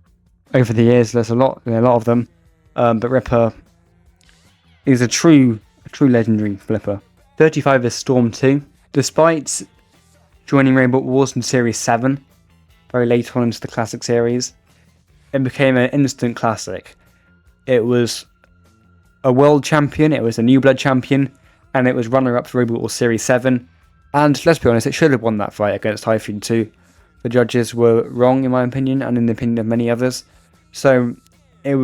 over the years. There's a lot of them, but Ripper is a true legendary flipper. 35 is Storm 2. Despite joining Robot Wars in Series 7, very late on into the classic series, it became an instant classic. It was a world champion, it was a New Blood champion, and it was runner-up to Robot Wars Series 7. And let's be honest, it should have won that fight against Typhoon 2. The judges were wrong, in my opinion, and in the opinion of many others. So it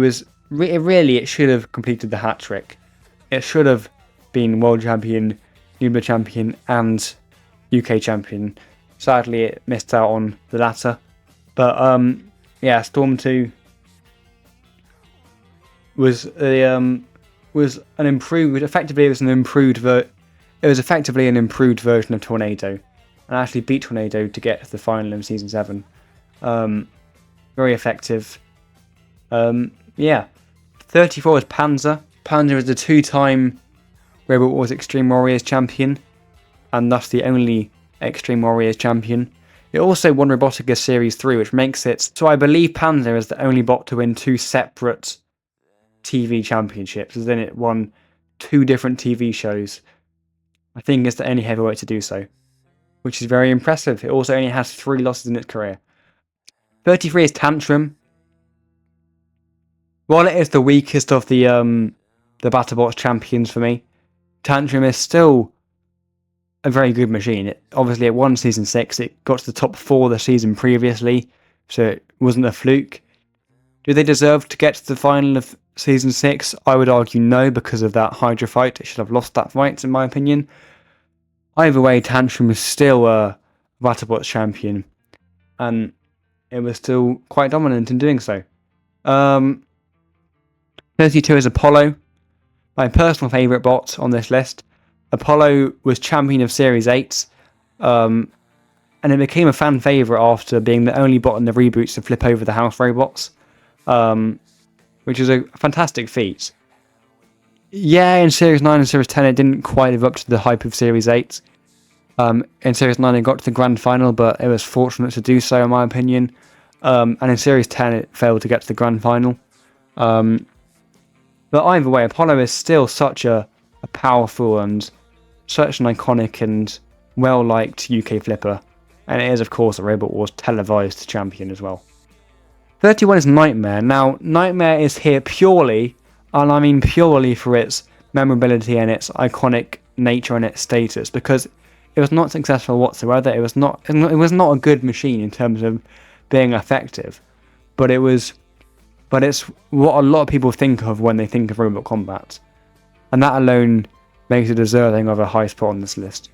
should have completed the hat trick. It should have been world champion, New Blood champion, and UK champion. Sadly, it missed out on the latter. But Storm 2 was an improved. Effectively, it was effectively an improved version of Tornado, and actually beat Tornado to get to the final in Season 7. Very effective. 34 is Panzer. Panzer is the 2-time Robot Wars Extreme Warriors champion, and thus the only Extreme Warriors champion. It also won Robotica Series 3, which makes it so I believe Panzer is the only bot to win 2 separate TV championships, as in it won 2 different TV shows. I think it's the only heavyweight to do so, which is very impressive. It also only has 3 losses in its career. 33 is Tantrum. While it is the weakest of the BattleBots champions for me, Tantrum is still a very good machine. It won Season 6, it got to the top 4 the season previously, so it wasn't a fluke. Do they deserve to get to the final of Season 6? I would argue no, because of that Hydra fight. It should have lost that fight, in my opinion. Either way, Tantrum is still a BattleBots champion, and it was still quite dominant in doing so. 32 is Apollo, my personal favourite bot on this list. Apollo was champion of Series 8, and it became a fan favourite after being the only bot in the reboots to flip over the house robots, which is a fantastic feat. Yeah, in Series 9 and Series 10 it didn't quite live up to the hype of Series 8. In Series 9 it got to the grand final, but it was fortunate to do so, in my opinion. And in Series 10 it failed to get to the grand final. But either way, Apollo is still such a powerful and such an iconic and well-liked UK flipper. And it is, of course, a Robot Wars televised champion as well. 31 is Nightmare. Now, Nightmare is here purely, and I mean purely, for its memorability and its iconic nature and its status, because it was not successful whatsoever. It was not a good machine in terms of being effective, but it's what a lot of people think of when they think of robot combat, and that alone makes it deserving of a high spot on this list.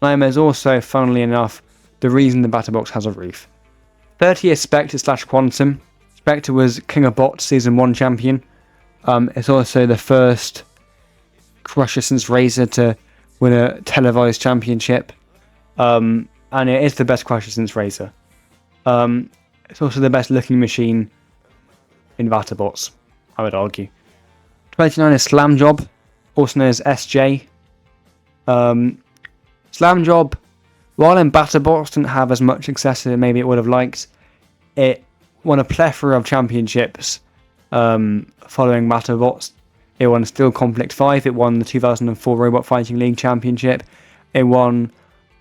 Nightmare is also, funnily enough, the reason the BattleBots has a roof. 30 is Spectre / Quantum. Spectre was King of Bots Season 1 champion. It's also the first Crusher since Razor to win a televised championship. And it is the best Crusher since Razor. It's also the best looking machine in BattleBots, I would argue. 29 is Slam Job, also known as SJ. Slam Job, while in BattleBots didn't have as much success as maybe it would have liked, it won a plethora of championships following BattleBots. It won Steel Conflict 5, it won the 2004 Robot Fighting League Championship, it won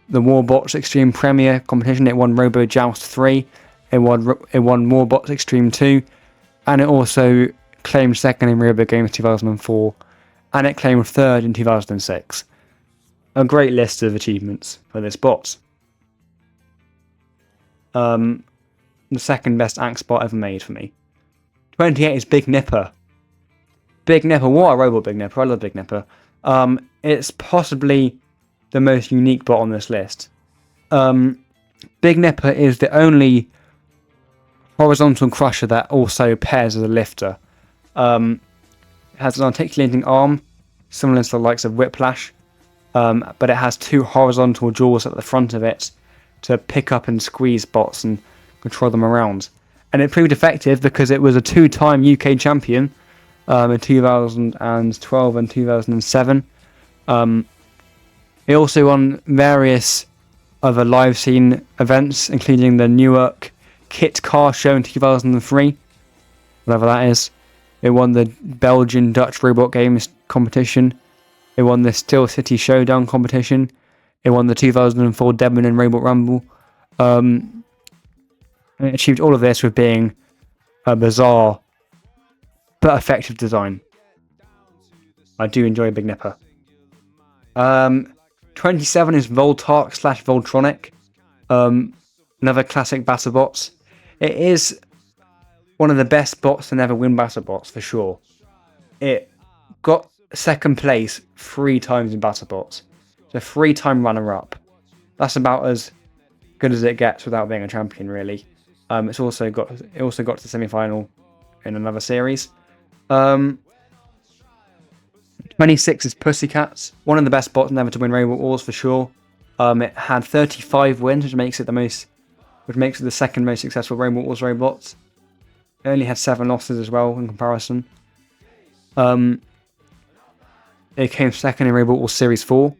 the Warbots Extreme Premier competition, it won Robo Joust 3, it won Warbots Extreme 2, and it also claimed second in RoboGames 2004, and it claimed third in 2006. A great list of achievements for this bot. The second best axe bot ever made for me. 28 is Big Nipper. Big Nipper, what a robot Big Nipper, I love Big Nipper. It's possibly the most unique bot on this list. Big Nipper is the only horizontal crusher that also pairs as a lifter. It has an articulating arm, similar to the likes of Whiplash, but it has two horizontal jaws at the front of it to pick up and squeeze bots and control them around. And it proved effective because it was a 2-time UK champion in 2012 and 2007. It also won various other live scene events, including the Newark Kit Car Show in 2003, whatever that is. It won the Belgian-Dutch RoboGames competition. It won the Steel City Showdown competition. It won the 2004 Deadman Robot Rumble. And it achieved all of this with being a bizarre but effective design. I do enjoy Big Nipper. 27 is Voltark / Voltronic. Another classic BattleBots. It is one of the best bots to never win BattleBots for sure. It got second place 3 times in BattleBots. So 3-time runner-up. That's about as good as it gets without being a champion, really. It also got to the semi-final in another series. 26 is Pussycats, one of the best bots never to win Robot Wars for sure. It had 35 wins, which makes it the second most successful Robot Wars robots. It only had 7 losses as well in comparison. It came second in Robot Wars Series 4,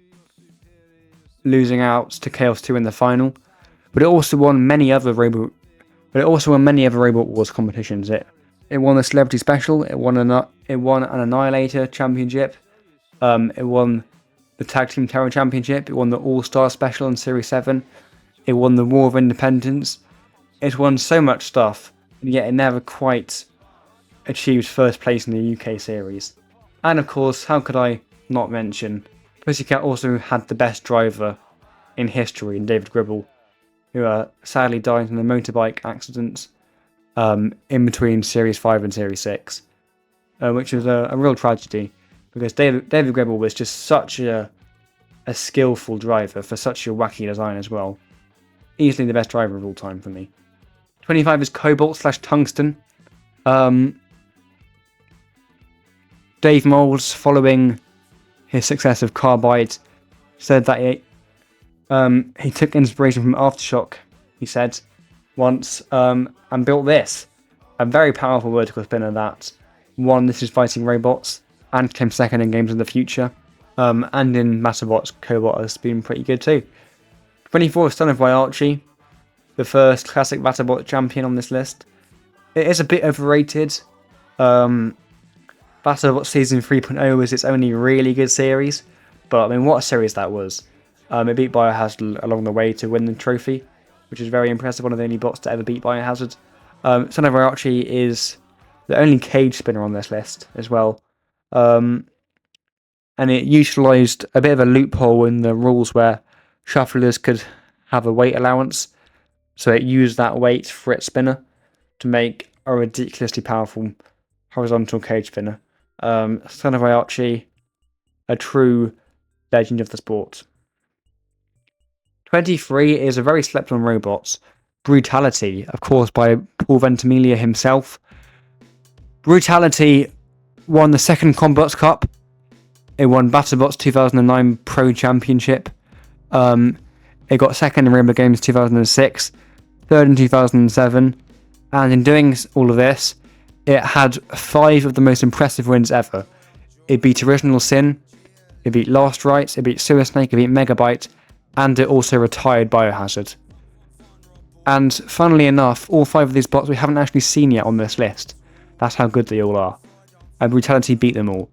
losing out to Chaos 2 in the final. But it also won many other Robot Wars competitions. It won the Celebrity Special. It won an Annihilator Championship. It won the Tag Team Terror Championship. It won the All-Star Special in Series 7. It won the War of Independence. It won so much stuff, and yet it never quite achieved first place in the UK series. And of course, how could I not mention, Pussycat also had the best driver in history in David Gribble, who sadly died in a motorbike accident in between Series 5 and Series 6, which was a real tragedy, because David Gribble was just such a skillful driver for such a wacky design as well. Easily the best driver of all time for me. 25 is Cobalt / Tungsten. Dave Moulds, following his success of Carbide, said that he took inspiration from Aftershock, he said, once, and built this. A very powerful vertical spinner that won This Is Fighting Robots, and came second in Games of the Future. And in BattleBots, Cobalt has been pretty good too. 24 is Son of Archie, the first classic BattleBot champion on this list. It is a bit overrated. BattleBots Season 3.0 was its only really good series, but I mean, what a series that was. It beat Biohazard along the way to win the trophy, which is very impressive, one of the only bots to ever beat Biohazard. Son of Archie is the only cage spinner on this list as well. And it utilised a bit of a loophole in the rules where shufflers could have a weight allowance, so it used that weight for its spinner to make a ridiculously powerful horizontal cage spinner. Son of Archie, a true legend of the sport. 23 is a very slept on robots. Brutality, of course, by Paul Ventimiglia himself. Brutality won the second Combots Cup. It won BattleBots 2009 Pro Championship. It got second in RoboGames 2006, third in 2007, and in doing all of this, it had 5 of the most impressive wins ever. It beat Original Sin, it beat Last Rites, it beat Suicide, it beat Megabyte, and it also retired Biohazard. And funnily enough, all 5 of these bots we haven't actually seen yet on this list. That's how good they all are. And Brutality beat them all.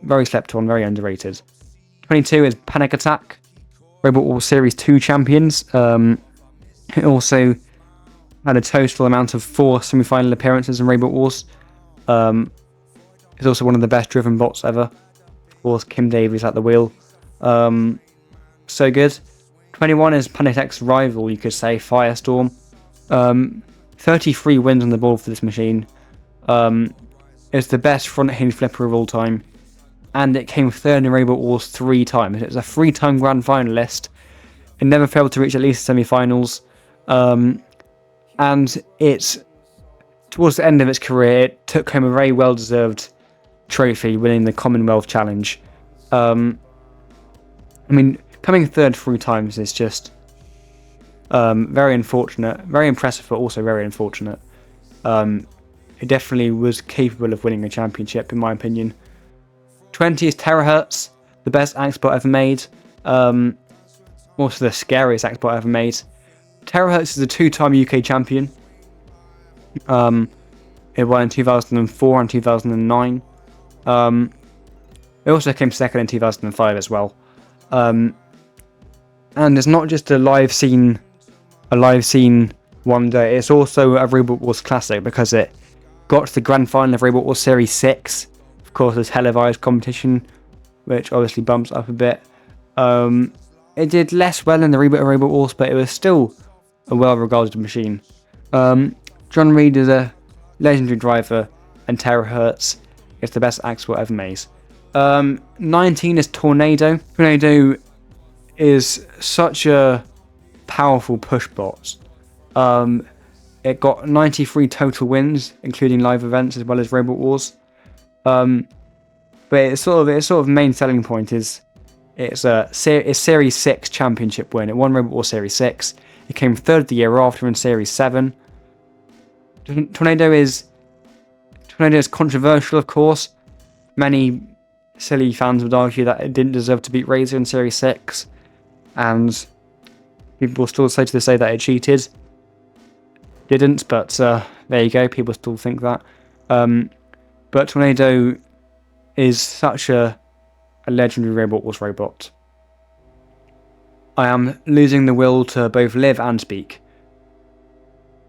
Very slept on, very underrated. 22 is Panic Attack, Robot Wars Series 2 champions. It also had a total amount of 4 semi-final appearances in Robot Wars. It's also one of the best driven bots ever. Of course, Kim Davies at the wheel. So good. 21 is Panic Attack's rival, you could say, Firestorm. 33 wins on the board for this machine. It's the best front hinge flipper of all time. And it came third in Robot Wars 3 times. It's a 3-time grand finalist. It never failed to reach at least semi-finals. And it's towards the end of its career, it took home a very well-deserved trophy, winning the Commonwealth Challenge. I mean, coming third 3 times is just very unfortunate, very impressive, but also very unfortunate. It definitely was capable of winning a championship, in my opinion. 20 is Terahertz, the best Axbot ever made. Also the scariest Axbot ever made. Terahertz is a 2-time UK champion. It won in 2004 and 2009. It also came second in 2005 as well. And it's not just a live scene one day. It's also a Robot Wars classic because it got to the grand final of Robot Wars Series 6. Of course, there's televised competition, which obviously bumps up a bit. It did less well in the reboot of Robot Wars, but it was still a well-regarded machine. John Reed is a legendary driver, and Terahertz is the best Axbot ever made. 19 is Tornado. Tornado is such a powerful push bot. It got 93 total wins, including live events as well as Robot Wars. But its sort of main selling point is it's a Series 6 championship win. It won Robot Wars Series 6. It came third the year after in Series 7. Tornado is controversial, of course. Many silly fans would argue that it didn't deserve to beat Razor in Series 6. And people still say to this day that it cheated. Didn't, but there you go. People still think that. But Tornado is such a legendary Robot Wars robot. I am losing the will to both live and speak.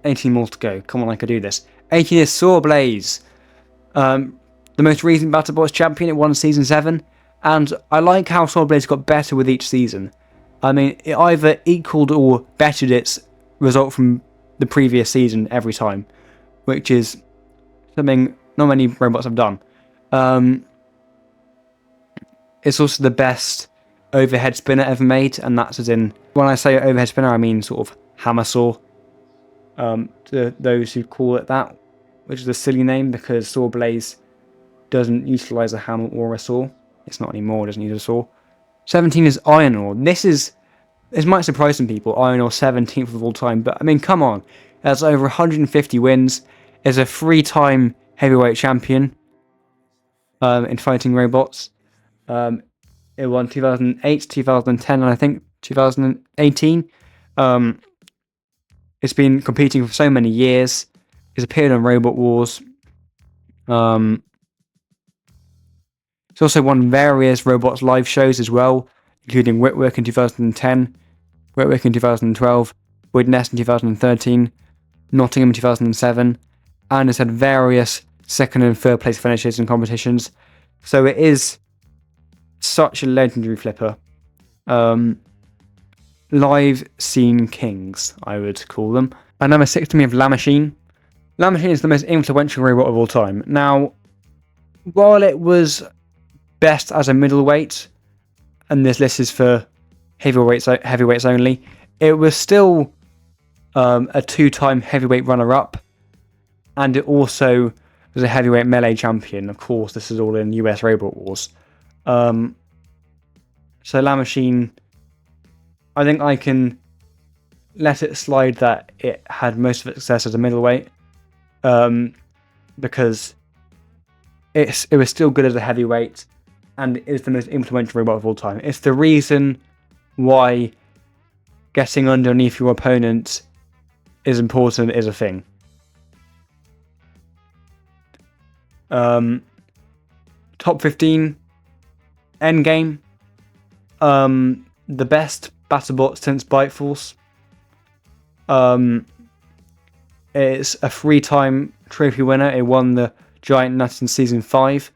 18 more to go. Come on, I could do this. 18 is Sawblaze. The most recent BattleBots champion. It won Season 7. And I like how Sawblaze got better with each season. I mean, it either equaled or bettered its result from the previous season every time, which is something not many robots have done. It's also the best overhead spinner ever made, and that's as in, when I say overhead spinner, I mean sort of hammer saw. To those who call it that, which is a silly name because Sawblaze doesn't utilise a hammer or a saw. It's not anymore, it doesn't use a saw. 17 is Iron Ore. This might surprise some people, Iron Ore 17th of all time, but I mean, come on. It has over 150 wins. It's a 3-time heavyweight champion in fighting robots. It won 2008, 2010, and I think 2018. It's been competing for so many years. It's appeared on Robot Wars. It's also won various Robots live shows as well, including Whitwork in 2010, Whitwork in 2012, Widnes in 2013, Nottingham in 2007, and has had various second and third place finishes in competitions. So it is such a legendary flipper. live scene kings, I would call them. And number 6 to me of La Machine. La Machine is the most influential robot of all time. Now, while it was best as a middleweight, and this list is for heavyweights only, it was still a 2-time heavyweight runner-up, and it also was a heavyweight melee champion. Of course, this is all in US Robot Wars. So La Machine, I think I can let it slide that it had most of its success as a middleweight, because it was still good as a heavyweight, and it is the most influential robot of all time. It's the reason why getting underneath your opponent is important is a thing. Top 15, Endgame. The best BattleBot since Bite Force. It's a 3-time trophy winner. It won the Giant Nut in Season 5.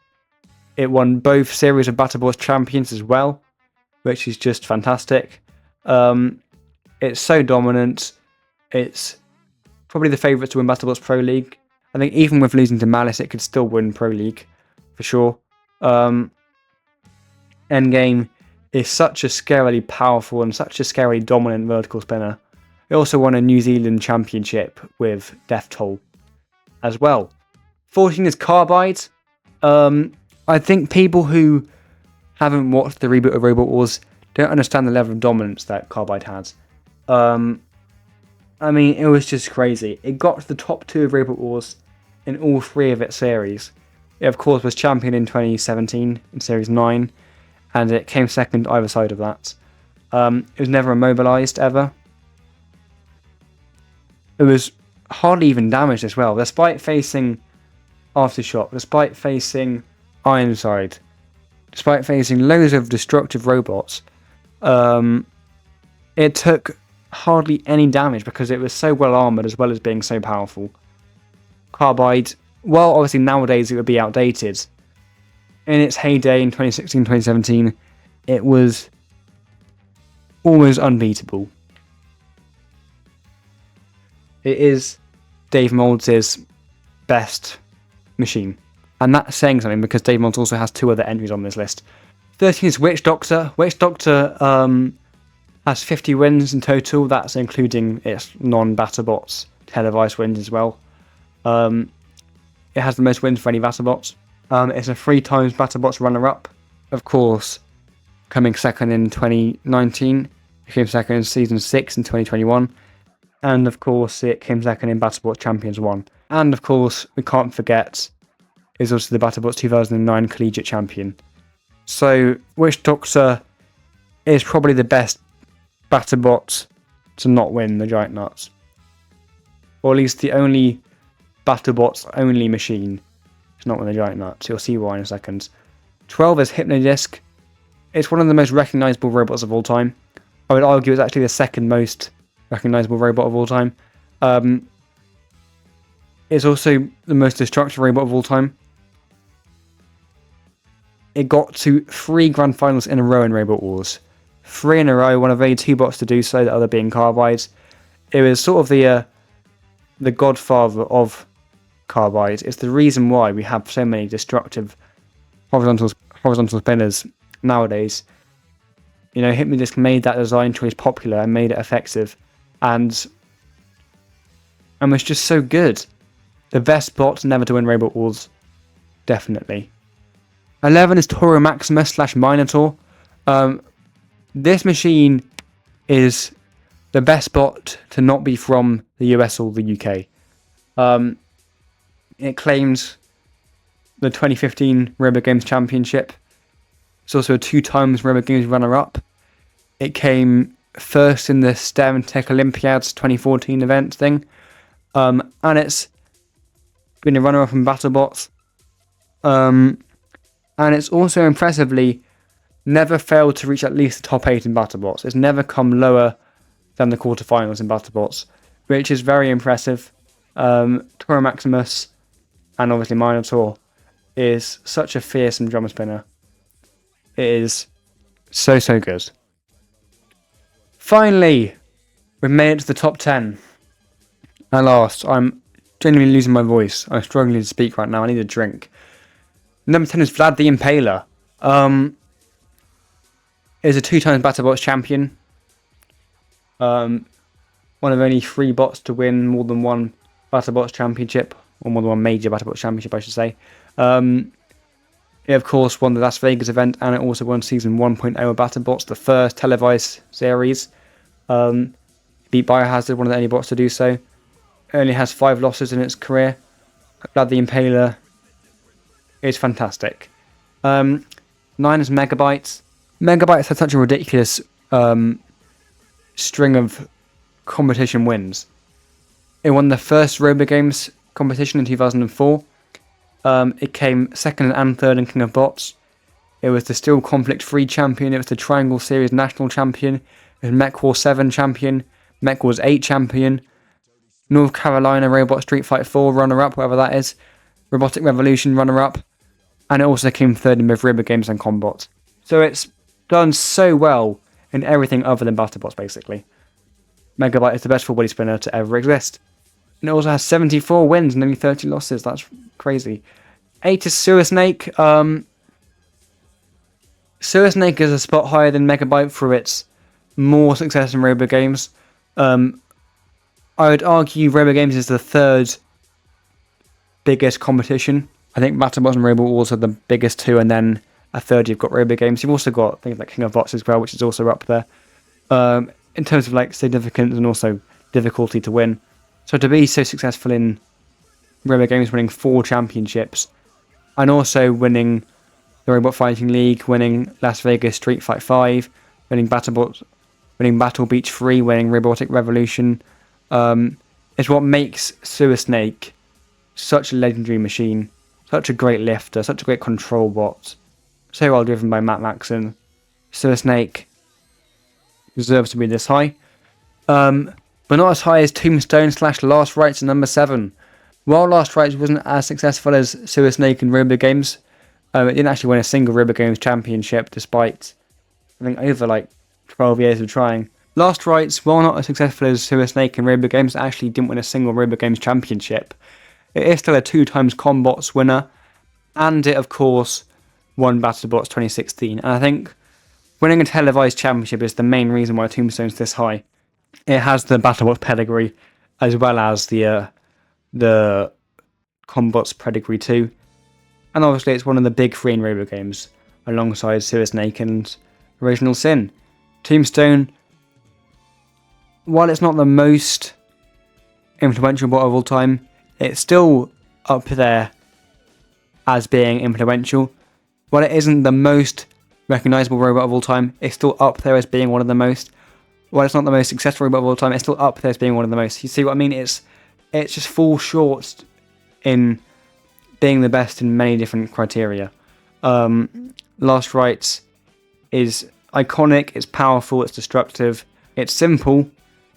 It won both series of BattleBots champions as well, which is just fantastic. It's so dominant. It's probably the favourite to win BattleBots Pro League. I think even with losing to Malice, it could still win Pro League, for sure. Endgame is such a scarily powerful and such a scarily dominant vertical spinner. It also won a New Zealand championship with Death Toll as well. 14 is Carbide. I think people who haven't watched the reboot of Robot Wars don't understand the level of dominance that Carbide has. I mean, it was just crazy. It got to the top 2 of Robot Wars in all 3 of its series. It, of course, was champion in 2017 in Series 9, and it came second either side of that. It was never immobilized, ever. It was hardly even damaged as well, despite facing Aftershock, despite facing Ironside, despite facing loads of destructive robots. It took hardly any damage because it was so well armoured as well as being so powerful. Carbide, well, obviously nowadays it would be outdated. In its heyday in 2016-2017, it was almost unbeatable. It is Dave Moulds' best machine. And that's saying something because Dave Moulds also has 2 other entries on this list. 13 is Witch Doctor. Witch Doctor has 50 wins in total. That's including its non-BattleBots televised wins as well. It has the most wins for any BattleBots. It's a 3 times BattleBots runner-up. Of course, coming second in 2019. It came second in Season 6 in 2021. And of course, it came second in BattleBots Champions 1. And of course, we can't forget, is also the BattleBots 2009 Collegiate Champion. So, Witch Doctor is probably the best BattleBot to not win the Giant Nuts. Or at least the only BattleBots only machine to not win the Giant Nuts. You'll see why in a second. 12 is Hypnodisc. It's one of the most recognisable robots of all time. I would argue it's actually the second most recognisable robot of all time. It's also the most destructive robot of all time. It got to 3 grand finals in a row in Robot Wars. 3 in a row, one of only 2 bots to do so, the other being Carbide. It was sort of the godfather of Carbide. It's the reason why we have so many destructive horizontal spinners nowadays. You know, Hypnodisc made that design choice popular and made it effective, and was just so good. The best bot never to win Robot Wars, definitely. 11 is Toro Maximus / Minotaur. This machine is the best bot to not be from the US or the UK. It claims the 2015 RoboGames Championship. It's also a 2 times RoboGames runner-up. It came first in the STEM Tech Olympiads 2014 event thing. And it's been a runner-up in BattleBots. And it's also impressively never failed to reach at least the top 8 in BattleBots. It's never come lower than the quarterfinals in BattleBots, which is very impressive. Toro Maximus and obviously Minotaur is such a fearsome drummer spinner. It is so good. Finally, we've made it to the top 10. At last, I'm genuinely losing my voice. I'm struggling to speak right now. I need a drink. Number 10 is Vlad the Impaler. Is a 2-time BattleBots champion. One of only 3 bots to win more than one BattleBots championship, or more than one major BattleBots championship, I should say. It, of course, won the Las Vegas event, and it also won Season 1.0 of BattleBots, the first televised series. Beat Biohazard, one of the only bots to do so. It only has 5 losses in its career. Vlad the Impaler is fantastic. 9 is Megabytes. Megabytes had such a ridiculous string of competition wins. It won the first RoboGames competition in 2004. It came second and third in King of Bots. It was the Steel Conflict 3 champion. It was the Triangle Series national champion. It was Mech War 7 champion. Mech Wars 8 champion. North Carolina Robot Street Fight 4 runner-up, whatever that is. Robotic Revolution runner-up. And it also came third in both RoboGames and Combat. So it's done so well in everything other than BattleBots, basically. Megabyte is the best full-body spinner to ever exist. And it also has 74 wins and only 30 losses. That's crazy. 8 is Sewer Snake. Sewer Snake is a spot higher than Megabyte for its more success in RoboGames. I would argue RoboGames is the third biggest competition. I think BattleBots and Robo Wars are the biggest two, and then a third you've got RoboGames. You've also got things like King of Bots as well, which is also up there. In terms of like significance and also difficulty to win. So to be so successful in RoboGames, winning 4 championships, and also winning the Robot Fighting League, winning Las Vegas Street Fight 5, winning BattleBots, winning Battle Beach 3, winning Robotic Revolution, is what makes Sewer Snake such a legendary machine, such a great lifter, such a great control bot, so well driven by Matt Maxon. Sewer Snake deserves to be this high, but not as high as Tombstone / Last Rites at number 7. While Last Rites wasn't as successful as Sewer Snake and RoboGames, it didn't actually win a single RoboGames championship despite, I think, over like 12 years of trying. Last Rites, while not as successful as Sewer Snake and RoboGames, actually didn't win a single RoboGames championship. It is still a 2-times Combots winner, and it, of course, won BattleBots 2016. And I think winning a televised championship is the main reason why Tombstone's this high. It has the BattleBots pedigree, as well as the Combots pedigree too. And obviously it's one of the big 3 in RoboGames, alongside Sewer Snake and Original Sin. Tombstone, while it's not the most influential bot of all time, it's still up there as being influential. While it isn't the most recognisable robot of all time, it's still up there as being one of the most. While it's not the most successful robot of all time, it's still up there as being one of the most. You see what I mean? It's just falls short in being the best in many different criteria. Last Rites is iconic, it's powerful, it's destructive, it's simple,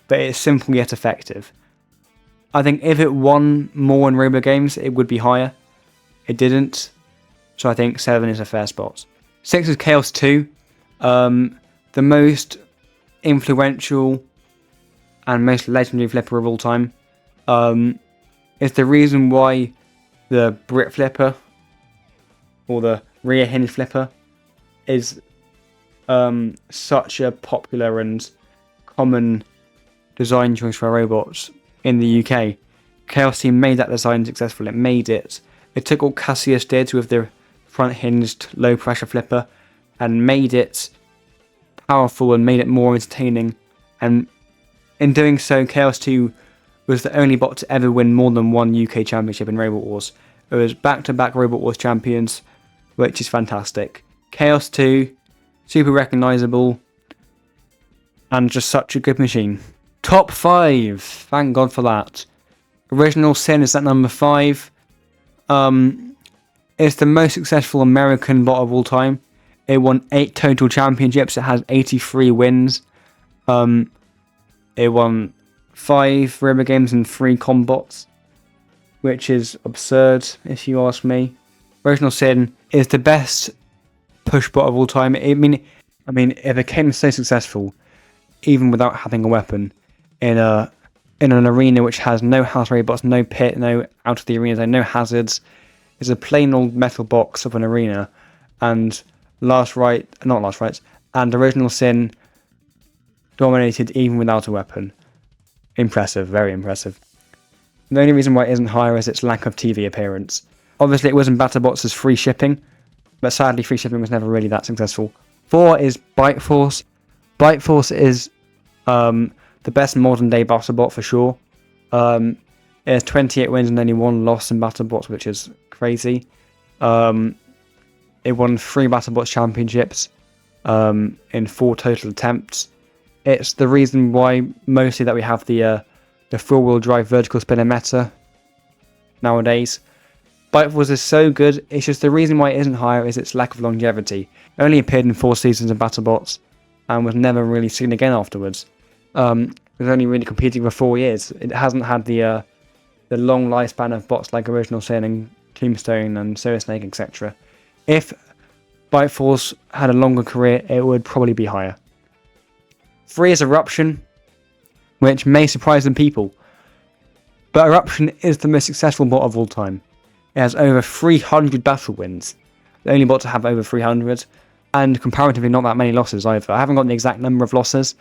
but it's simple yet effective. I think if it won more in RoboGames, it would be higher. It didn't, so I think 7 is a fair spot. 6 is Chaos 2, the most influential and most legendary flipper of all time. It's the reason why the Brit flipper, or the rear hinge flipper, is such a popular and common design choice for robots in the UK. Chaos Team made that design successful. It made it. It took what Cassius did with the front hinged low pressure flipper and made it powerful and made it more entertaining. And in doing so, Chaos 2 was the only bot to ever win more than one UK championship in Robot Wars. It was back-to-back Robot Wars champions, which is fantastic. Chaos 2, super recognisable, and just such a good machine. Top 5, thank God for that. Original Sin is at number 5. It's the most successful American bot of all time. It won 8 total championships. It has 83 wins. It won 5 RoboGames and 3 Combots, which is absurd if you ask me. Original Sin is the best push bot of all time. I mean, it became so successful. even without having a weapon, in an arena which has no house robots, no pit, no out of the arena zone, no hazards. It's a plain old metal box of an arena, and and Original Sin dominated even without a weapon. Impressive, very impressive. The only reason why it isn't higher is its lack of TV appearance. Obviously, it was in BattleBots as free shipping, but sadly, free shipping was never really that successful. 4 is Bite Force. Bite Force is the best modern day BattleBot for sure. It has 28 wins and only 1 loss in BattleBots, which is crazy. It won 3 BattleBots championships in 4 total attempts. It's the reason why mostly that we have the 4-wheel drive vertical spinner meta nowadays. Bite Force is so good, it's just the reason why it isn't higher is its lack of longevity. It only appeared in 4 seasons of BattleBots and was never really seen again afterwards. It was only really competing for 4 years. It hasn't had the long lifespan of bots like Original Sin and Tombstone and Solar Snake, etc. If Bite Force had a longer career, it would probably be higher. 3 is Eruption, which may surprise some people, but Eruption is the most successful bot of all time. It has over 300 battle wins, the only bot to have over 300, and comparatively not that many losses either. I haven't got the exact number of losses,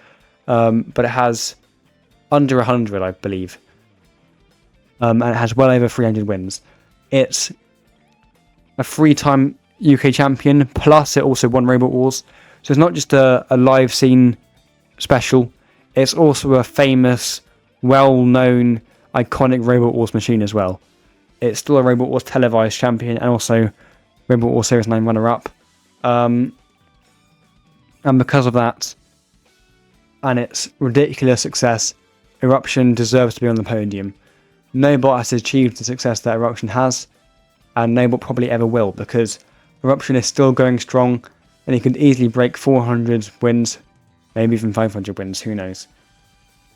but it has under 100, I believe, and it has well over 300 wins. It's a 3-time UK champion, plus it also won Robot Wars, so it's not just a live scene special, it's also a famous, well-known, iconic Robot Wars machine as well. It's still a Robot Wars televised champion and also Robot Wars Series 9 runner-up. And because of that, and its ridiculous success, Eruption deserves to be on the podium. No bot has achieved the success that Eruption has, and no bot probably ever will, because Eruption is still going strong, and he could easily break 400 wins, maybe even 500 wins, who knows.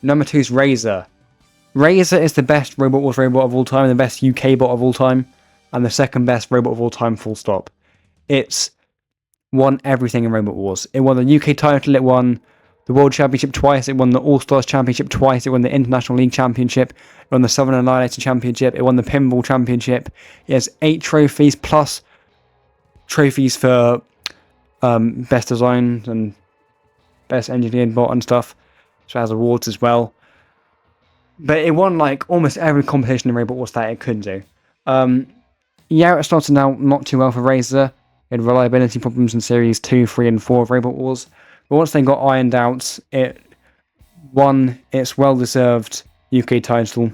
Number 2 is Razor. Razor is the best Robot Wars robot of all time, the best UK bot of all time, and the second best robot of all time, full stop. It's won everything in Robot Wars. It won the UK title, it won the World Championship twice, it won the All-Stars Championship twice, it won the International League Championship, it won the Southern Annihilator Championship, it won the Pinball Championship. It has 8 trophies, plus trophies for best design and best engineered bot and stuff, so it has awards as well. But it won like almost every competition in Robot Wars that it could do. Yeah, it started out not too well for Razor. It had reliability problems in Series 2, 3 and 4 of Robot Wars. But once they got ironed out, it won its well-deserved UK title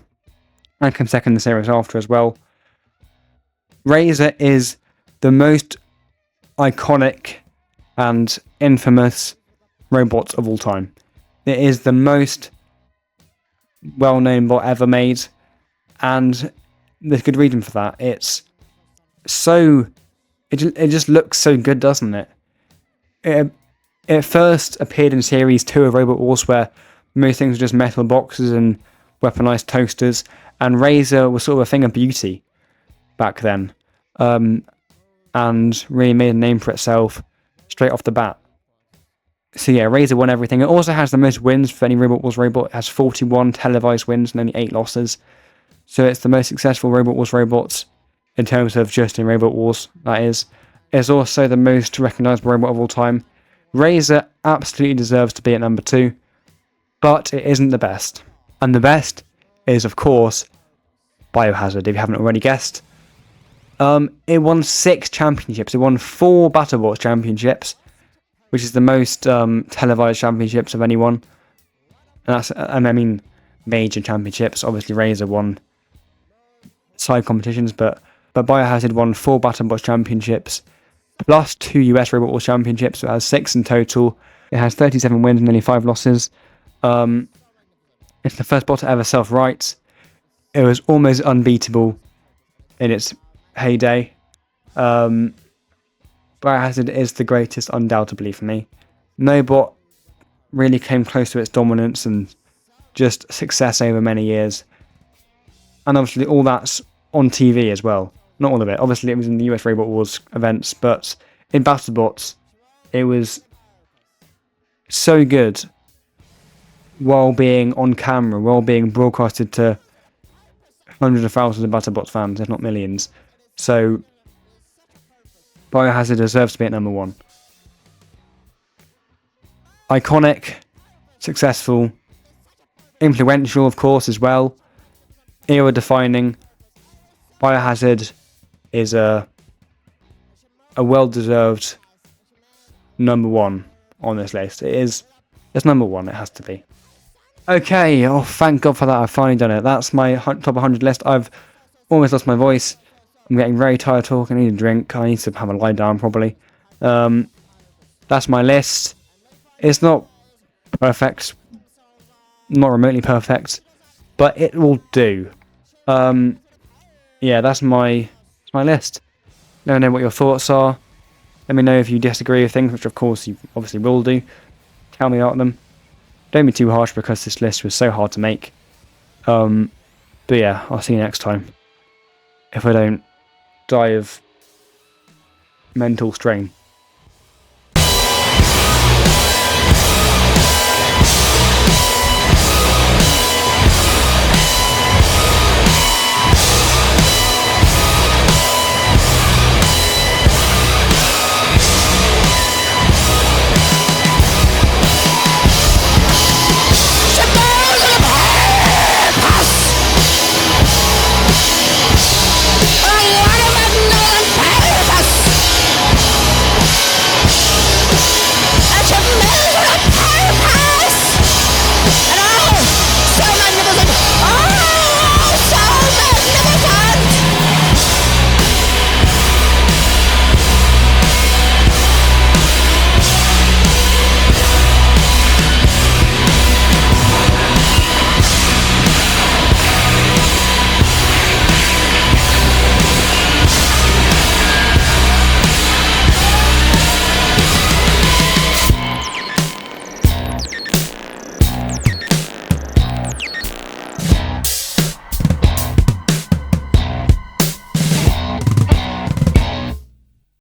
and came second in the series after as well. Razor is the most iconic and infamous robot of all time. It is the most well-known bot ever made, and there's good reason for that. It just looks so good, doesn't it? It first appeared in Series 2 of Robot Wars, where most things were just metal boxes and weaponized toasters, and Razor was sort of a thing of beauty back then, and really made a name for itself straight off the bat. So yeah, Razor won everything. It also has the most wins for any Robot Wars robot. It has 41 televised wins and only 8 losses. So it's the most successful Robot Wars robot in terms of just in Robot Wars, that is. It's also the most recognisable robot of all time. Razor absolutely deserves to be at number 2, but it isn't the best. And the best is, of course, Biohazard, if you haven't already guessed. It won 6 championships. It won 4 BattleBots championships, which is the most televised championships of anyone. And that's, I mean, major championships. Obviously, Razor won side competitions, but Biohazard won 4 BattleBots championships, plus 2 US Robot Wars championships, so it has 6 in total. It has 37 wins and only 5 losses. It's the first bot to ever self-write. It was almost unbeatable in its heyday. Biohazard is the greatest, undoubtedly, for me. No bot really came close to its dominance and just success over many years. And obviously all that's on TV as well. Not all of it. Obviously it was in the US Robot Wars events, but in BattleBots it was so good while being on camera, while being broadcasted to hundreds of thousands of BattleBots fans, if not millions. So Biohazard deserves to be at number 1. Iconic, successful, influential, of course, as well. Era-defining. Biohazard is a well-deserved number 1 on this list. It's number 1, it has to be. Okay, oh thank God for that, I've finally done it. That's my top 100 list. I've almost lost my voice. I'm getting very tired talking, I need a drink, I need to have a lie down probably. That's my list. It's not perfect, not remotely perfect, but it will do. Yeah, that's my list. Let me know what your thoughts are. Let me know if you disagree with things, which of course you obviously will do. Tell me about them. Don't be too harsh because this list was so hard to make. But yeah, I'll see you next time. If I don't die of mental strain.